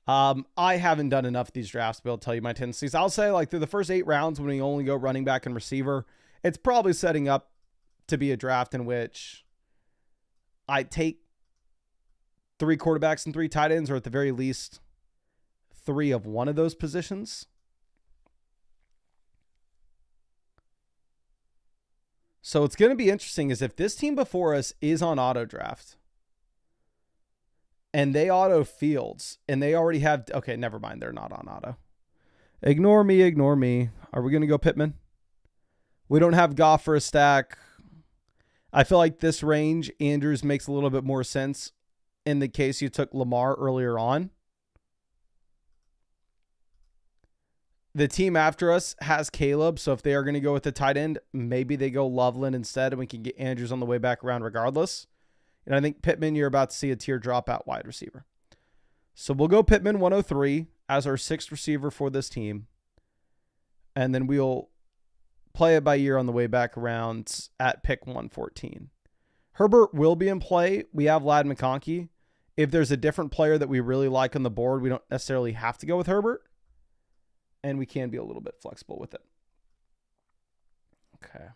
I haven't done enough of these drafts to be able to tell you my tendencies. I'll say, like, through the first 8 rounds, when we only go running back and receiver, it's probably setting up to be a draft in which I take 3 quarterbacks and 3 tight ends, or at the very least 3 of one of those positions. So it's going to be interesting is if this team before us is on auto draft and they auto Fields and they already have, okay, never mind. They're not on auto. Ignore me. Are we going to go Pittman? We don't have Goff for a stack. I feel like this range, Andrews makes a little bit more sense in the case you took Lamar earlier on. The team after us has Caleb, so if they are going to go with the tight end, maybe they go Loveland instead, and we can get Andrews on the way back around regardless. And I think Pittman, you're about to see a tier drop at wide receiver. So we'll go Pittman 103 as our 6th receiver for this team. And then we'll play it by ear on the way back around at pick 114. Herbert will be in play. We have Ladd McConkey. If there's a different player that we really like on the board, we don't necessarily have to go with Herbert. And we can be a little bit flexible with it. Okay.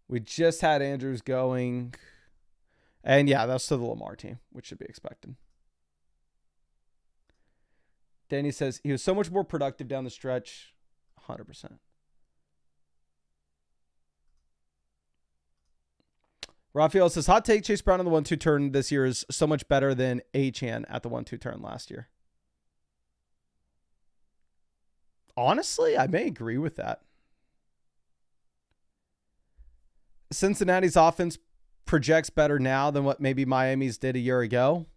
We just had Andrews going. And yeah, that's to the Lamar team, which should be expected. Danny says he was so much more productive down the stretch. 100%. Raphael says, hot take, Chase Brown on the 1-2 turn this year is so much better than Achane at the 1-2 turn last year. Honestly, I may agree with that. Cincinnati's offense projects better now than what maybe Miami's did a year ago.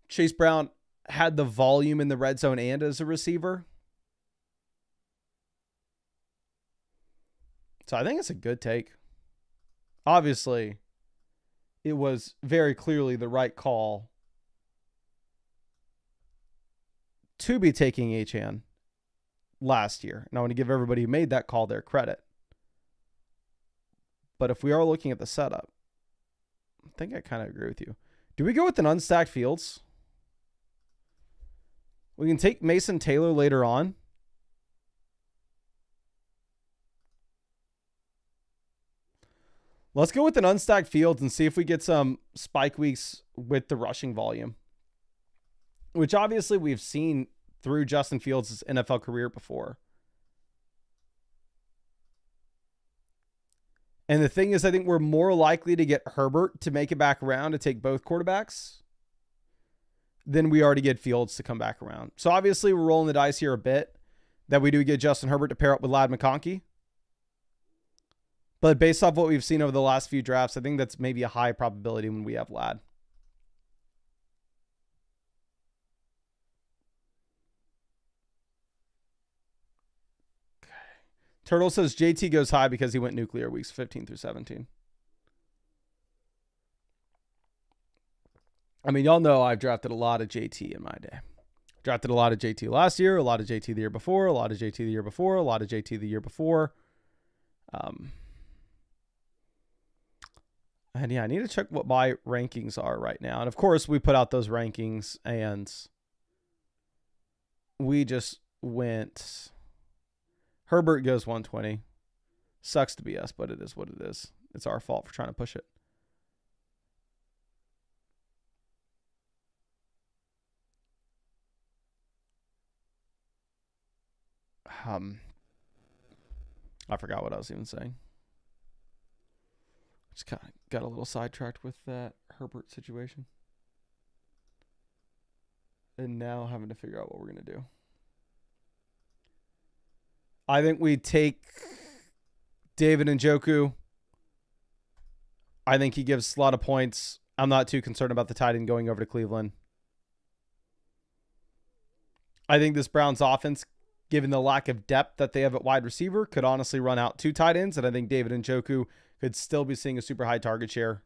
Chase Brown had the volume in the red zone and as a receiver. So I think it's a good take. Obviously, it was very clearly the right call to be taking Achane last year. And I want to give everybody who made that call their credit. But if we are looking at the setup, I think I kind of agree with you. Do we go with an unstacked Fields? We can take Mason Taylor later on. Let's go with an unstacked Fields and see if we get some spike weeks with the rushing volume, which obviously we've seen through Justin Fields' NFL career before. And the thing is, I think we're more likely to get Herbert to make it back around to take both quarterbacks than we are to get Fields to come back around. So obviously we're rolling the dice here a bit that we do get Justin Herbert to pair up with Ladd McConkey. But based off what we've seen over the last few drafts, I think that's maybe a high probability when we have Ladd. Turtle says JT goes high because he went nuclear weeks 15 through 17. I mean, y'all know I've drafted a lot of JT in my day. Drafted a lot of JT last year, a lot of JT the year before, a lot of JT the year before, a lot of JT the year before. And yeah, I need to check what my rankings are right now. And of course, we put out those rankings and we just went... Herbert goes 120. Sucks to be us, but it is what it is. It's our fault for trying to push it. I forgot what I was even saying. Just kind of got a little sidetracked with that Herbert situation. And now having to figure out what we're going to do. I think we take David Njoku. I think he gives a lot of points. I'm not too concerned about the tight end going over to Cleveland. I think this Browns offense, given the lack of depth that they have at wide receiver, could honestly run out 2 tight ends. And I think David Njoku could still be seeing a super high target share,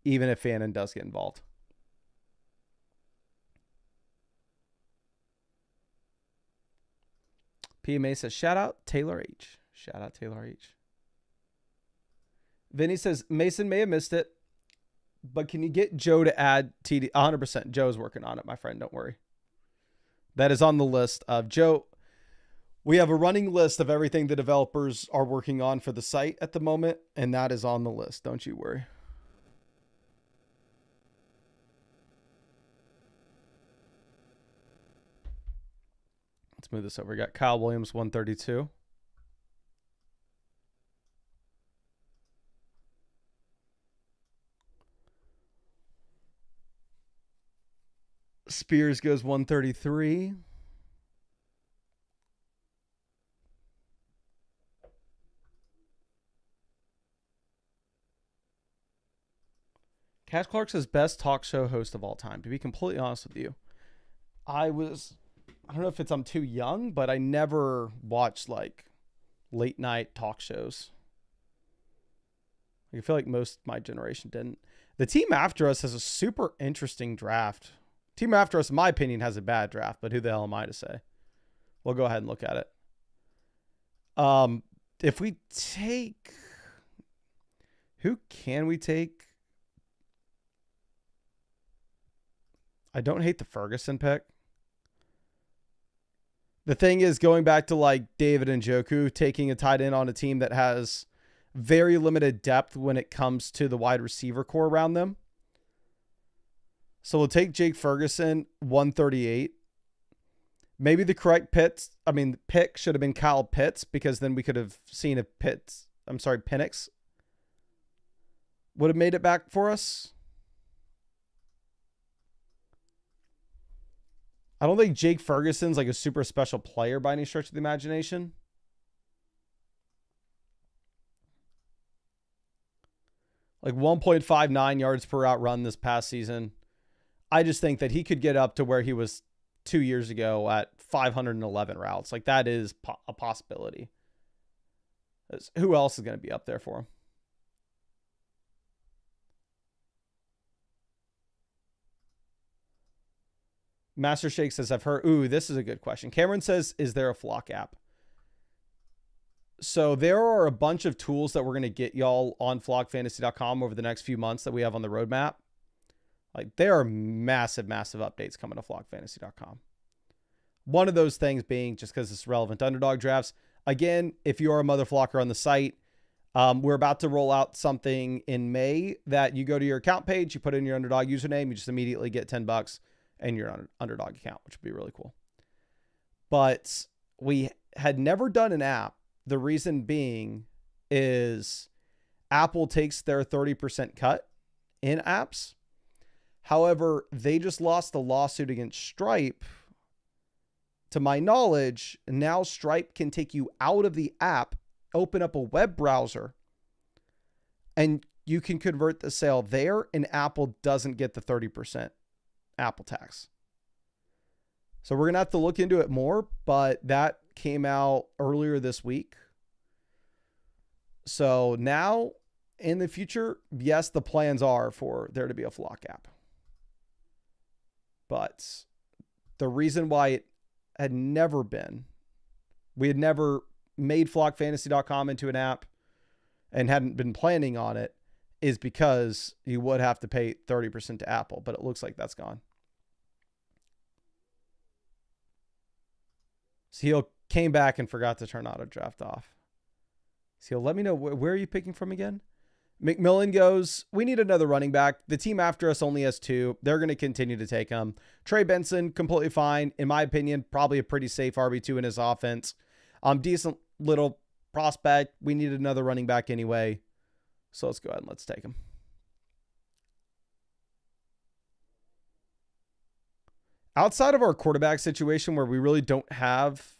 even if Fannin does get involved. PMA says, shout out Taylor H. Shout out Taylor H. Vinny says, Mason may have missed it, but can you get Joe to add TD? 100%. Joe's working on it, my friend. Don't worry. That is on the list of Joe. We have a running list of everything the developers are working on for the site at the moment, and that is on the list. Don't you worry. Let's move this over. We got Kyle Williams, 132. Spears goes 133. Cash Clark says best talk show host of all time. To be completely honest with you, I don't know if I'm too young, but I never watched like late night talk shows. I feel like most of my generation didn't. The team after us has a super interesting draft. Team after us, in my opinion, has a bad draft, but who the hell am I to say? We'll go ahead and look at it. If we take, who can we take? I don't hate the Ferguson pick. The thing is, going back to like David Njoku, taking a tight end on a team that has very limited depth when it comes to the wide receiver core around them. So we'll take Jake Ferguson, 138. Maybe the correct pick should have been Kyle Pitts, because then we could have seen if Penix would have made it back for us. I don't think Jake Ferguson's like a super special player by any stretch of the imagination. Like 1.59 yards per out run this past season. I just think that he could get up to where he was 2 years ago at 511 routes. Like that is a possibility. Who else is going to be up there for him? Master Shake says, I've heard, this is a good question. Cameron says, is there a Flock app? So there are a bunch of tools that we're going to get y'all on flockfantasy.com over the next few months that we have on the roadmap. Like there are massive, massive updates coming to flockfantasy.com. One of those things being, just because it's relevant to underdog drafts. Again, if you are a mother flocker on the site, we're about to roll out something in May that you go to your account page, you put in your underdog username, you just immediately get $10 and your underdog account, which would be really cool. But we had never done an app. The reason being is Apple takes their 30% cut in apps. However, they just lost a lawsuit against Stripe. To my knowledge, now Stripe can take you out of the app, open up a web browser, and you can convert the sale there, and Apple doesn't get the 30% Apple tax. So we're going to have to look into it more, but that came out earlier this week. So now in the future, yes, the plans are for there to be a Flock app. But the reason why it had never been, we had never made flockfantasy.com into an app and hadn't been planning on it, is because you would have to pay 30% to Apple, but it looks like that's gone. Seal came back and forgot to turn auto draft off. Seal, let me know, where are you picking from again? McMillan goes, we need another running back. The team after us only has 2. They're going to continue to take them. Trey Benson, completely fine. In my opinion, probably a pretty safe RB2 in his offense. Decent little prospect. We need another running back anyway. So let's go ahead and let's take him. Outside of our quarterback situation where we really don't have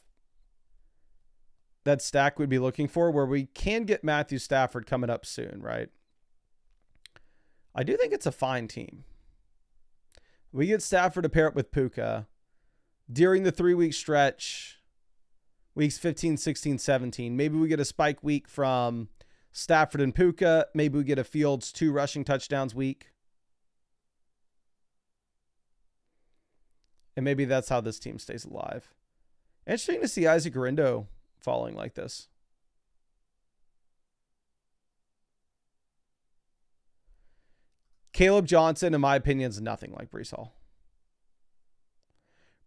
that stack we'd be looking for, where we can get Matthew Stafford coming up soon, right? I do think it's a fine team. We get Stafford to pair up with Puka during the 3-week stretch, weeks 15, 16, 17. Maybe we get a spike week from Stafford and Puka. Maybe we get a Fields 2 rushing touchdowns week. And maybe that's how this team stays alive. Interesting to see Isaac Rindo falling like this. Caleb Johnson, in my opinion, is nothing like Breece Hall.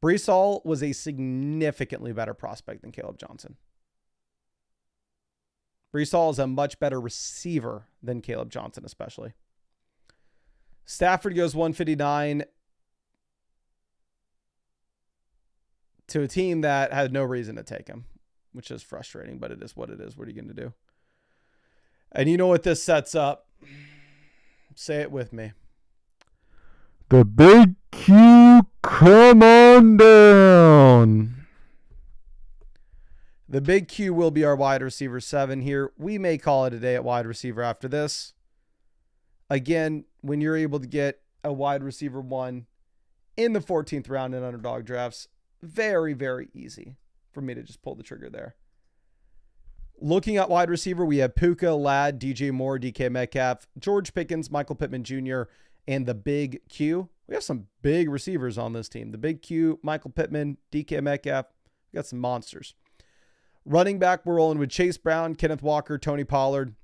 Breece Hall was a significantly better prospect than Caleb Johnson. Breece Hall is a much better receiver than Caleb Johnson, especially. Stafford goes 159 to a team that had no reason to take him, which is frustrating, but it is what it is. What are you going to do? And you know what this sets up? Say it with me. The big Q, come on down. The big Q will be our wide receiver 7 here. We may call it a day at wide receiver after this. Again, when you're able to get a wide receiver 1 in the 14th round in underdog drafts, very, very easy for me to just pull the trigger there. Looking at wide receiver, we have Puka, Ladd, DJ Moore, DK Metcalf, George Pickens, Michael Pittman Jr., and the big Q. We have some big receivers on this team. The big Q, Michael Pittman, DK Metcalf. We got some monsters. Running back, we're rolling with Chase Brown, Kenneth Walker, Tony Pollard,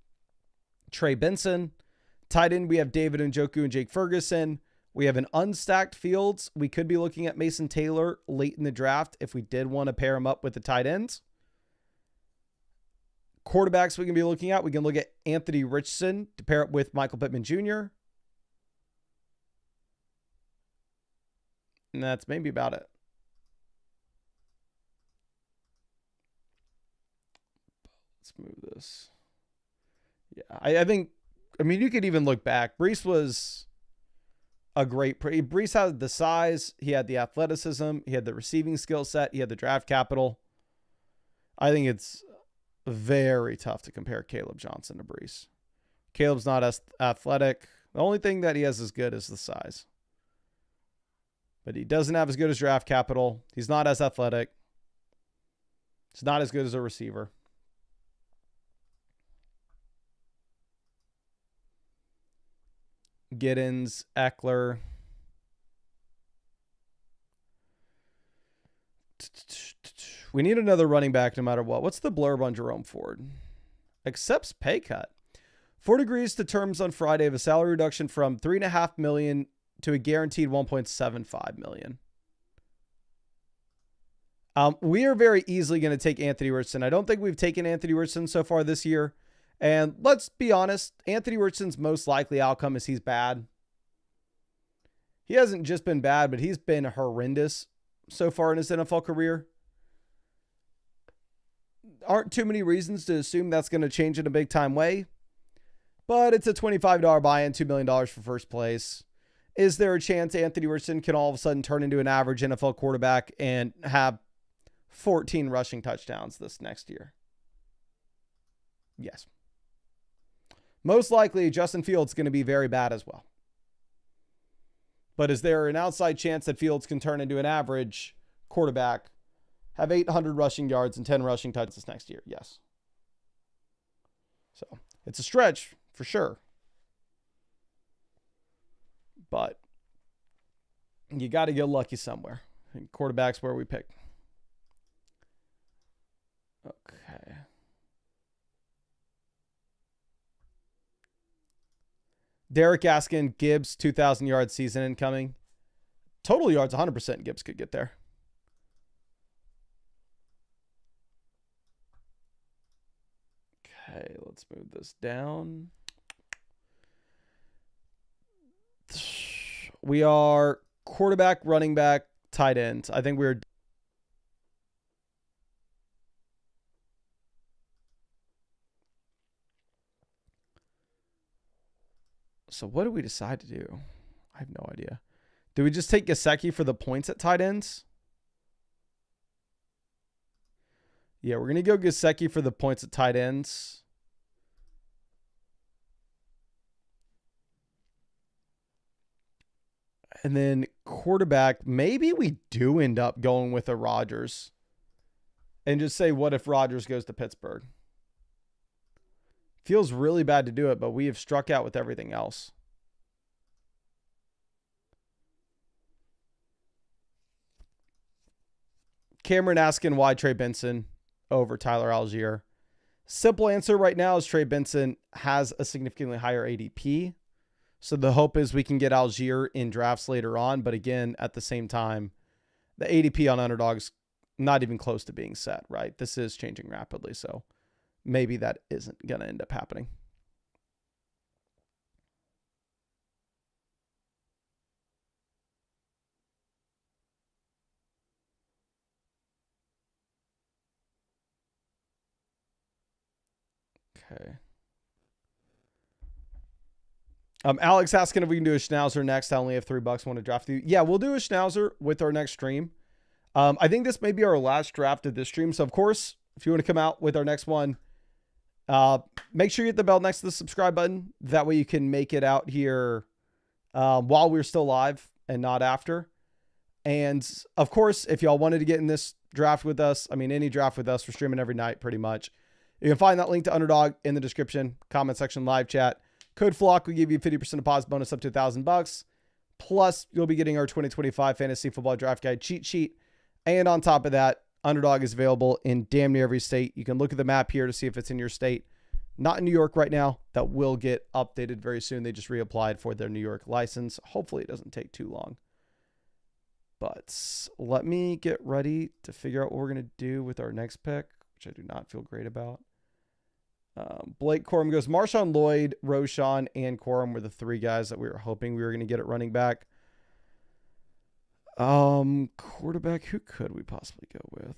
Trey Benson. Tight end, we have David Njoku and Jake Ferguson. We have an unstacked Fields. We could be looking at Mason Taylor late in the draft if we did want to pair him up with the tight ends. Quarterbacks we can be looking at. We can look at Anthony Richardson to pair up with Michael Pittman Jr. And that's maybe about it. Let's move this. Yeah, I think, I mean, you could even look back. Breece was a great, Breece had the size, he had the athleticism, he had the receiving skill set, he had the draft capital. I think it's very tough to compare Caleb Johnson to Breece. Caleb's not as athletic. The only thing that he has as good is the size. But he doesn't have as good as draft capital. He's not as athletic. He's not as good as a receiver. Giddens, Eckler. We need another running back no matter what. What's the blurb on Jerome Ford? Accepts pay cut. Ford agrees to terms on Friday of a salary reduction from $3.5 million to a guaranteed $1.75 million. We are very easily going to take Anthony Richardson. I don't think we've taken Anthony Richardson so far this year. And let's be honest, Anthony Richardson's most likely outcome is he's bad. He hasn't just been bad, but he's been horrendous so far in his NFL career. Aren't too many reasons to assume that's going to change in a big time way. But it's a $25 buy-in, $2 million for first place. Is there a chance Anthony Richardson can all of a sudden turn into an average NFL quarterback and have 14 rushing touchdowns this next year? Yes. Most likely, Justin Fields is going to be very bad as well. But is there an outside chance that Fields can turn into an average quarterback, have 800 rushing yards and 10 rushing touchdowns next year? Yes. So it's a stretch for sure. But you got to get lucky somewhere. And quarterback's where we pick. Okay. Derek asking Gibbs 2,000 yard season incoming. Total yards 100% Gibbs could get there. Okay, let's move this down. We are quarterback, running back, tight end. I think we're So what do we decide to do? I have no idea. Do we just take Gesicki for the points at tight ends? Yeah, we're going to go Gesicki for the points at tight ends. And then quarterback, maybe we do end up going with a Rodgers. And just say, what if Rodgers goes to Pittsburgh? Feels really bad to do it, but we have struck out with everything else. Cameron asking why Trey Benson over Tyler Algier. Simple answer right now is Trey Benson has a significantly higher ADP. So the hope is we can get Algier in drafts later on. But again, at the same time, the ADP on Underdog's not even close to being set, right? This is changing rapidly. So maybe that isn't going to end up happening. Okay. Alex asking if we can do a Schnauzer next. I only have $3. Want to draft you? Yeah, we'll do a Schnauzer with our next stream. I think this may be our last draft of this stream. So, of course, if you want to come out with our next one, make sure you hit the bell next to the subscribe button. That way you can make it out here while we're still live and not after. And, of course, if y'all wanted to get in this draft with us, I mean, any draft with us, we're streaming every night pretty much. You can find that link to Underdog in the description, comment section, live chat. Code FLOCK will give you 50% deposit bonus up to $1,000. Plus, you'll be getting our 2025 Fantasy Football Draft Guide cheat sheet. And on top of that, Underdog is available in damn near every state. You can look at the map here to see if it's in your state. Not in New York right now. That will get updated very soon. They just reapplied for their New York license. Hopefully, it doesn't take too long. But let me get ready to figure out what we're going to do with our next pick, which I do not feel great about. Blake Corum goes, Marshawn Lloyd, Roshan, and Corum were the three guys that we were hoping we were going to get at running back. Quarterback, who could we possibly go with?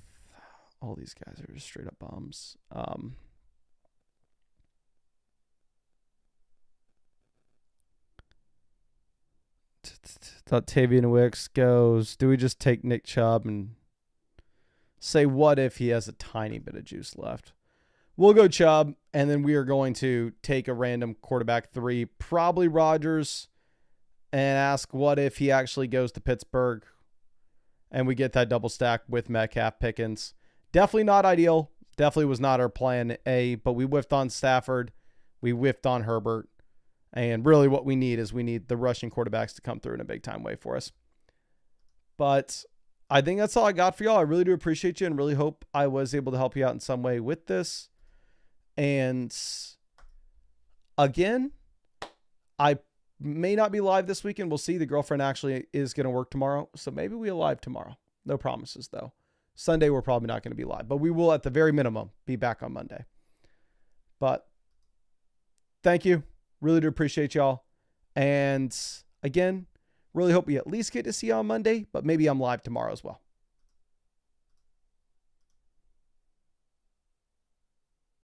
All these guys are just straight up bums. Tavian Wicks goes, do we just take Nick Chubb and say what if he has a tiny bit of juice left? We'll go Chubb, and then we are going to take a random quarterback 3, probably Rodgers, and ask what if he actually goes to Pittsburgh and we get that double stack with Metcalf, Pickens. Definitely not ideal. Definitely was not our plan A, but we whiffed on Stafford. We whiffed on Herbert. And really what we need is we need the rushing quarterbacks to come through in a big time way for us. But I think that's all I got for y'all. I really do appreciate you and really hope I was able to help you out in some way with this. And again, I may not be live this weekend. We'll see. The girlfriend actually is going to work tomorrow. So maybe we'll live tomorrow. No promises though. Sunday, we're probably not going to be live, but we will at the very minimum be back on Monday. But thank you. Really do appreciate y'all. And again, really hope we at least get to see you on Monday, but maybe I'm live tomorrow as well.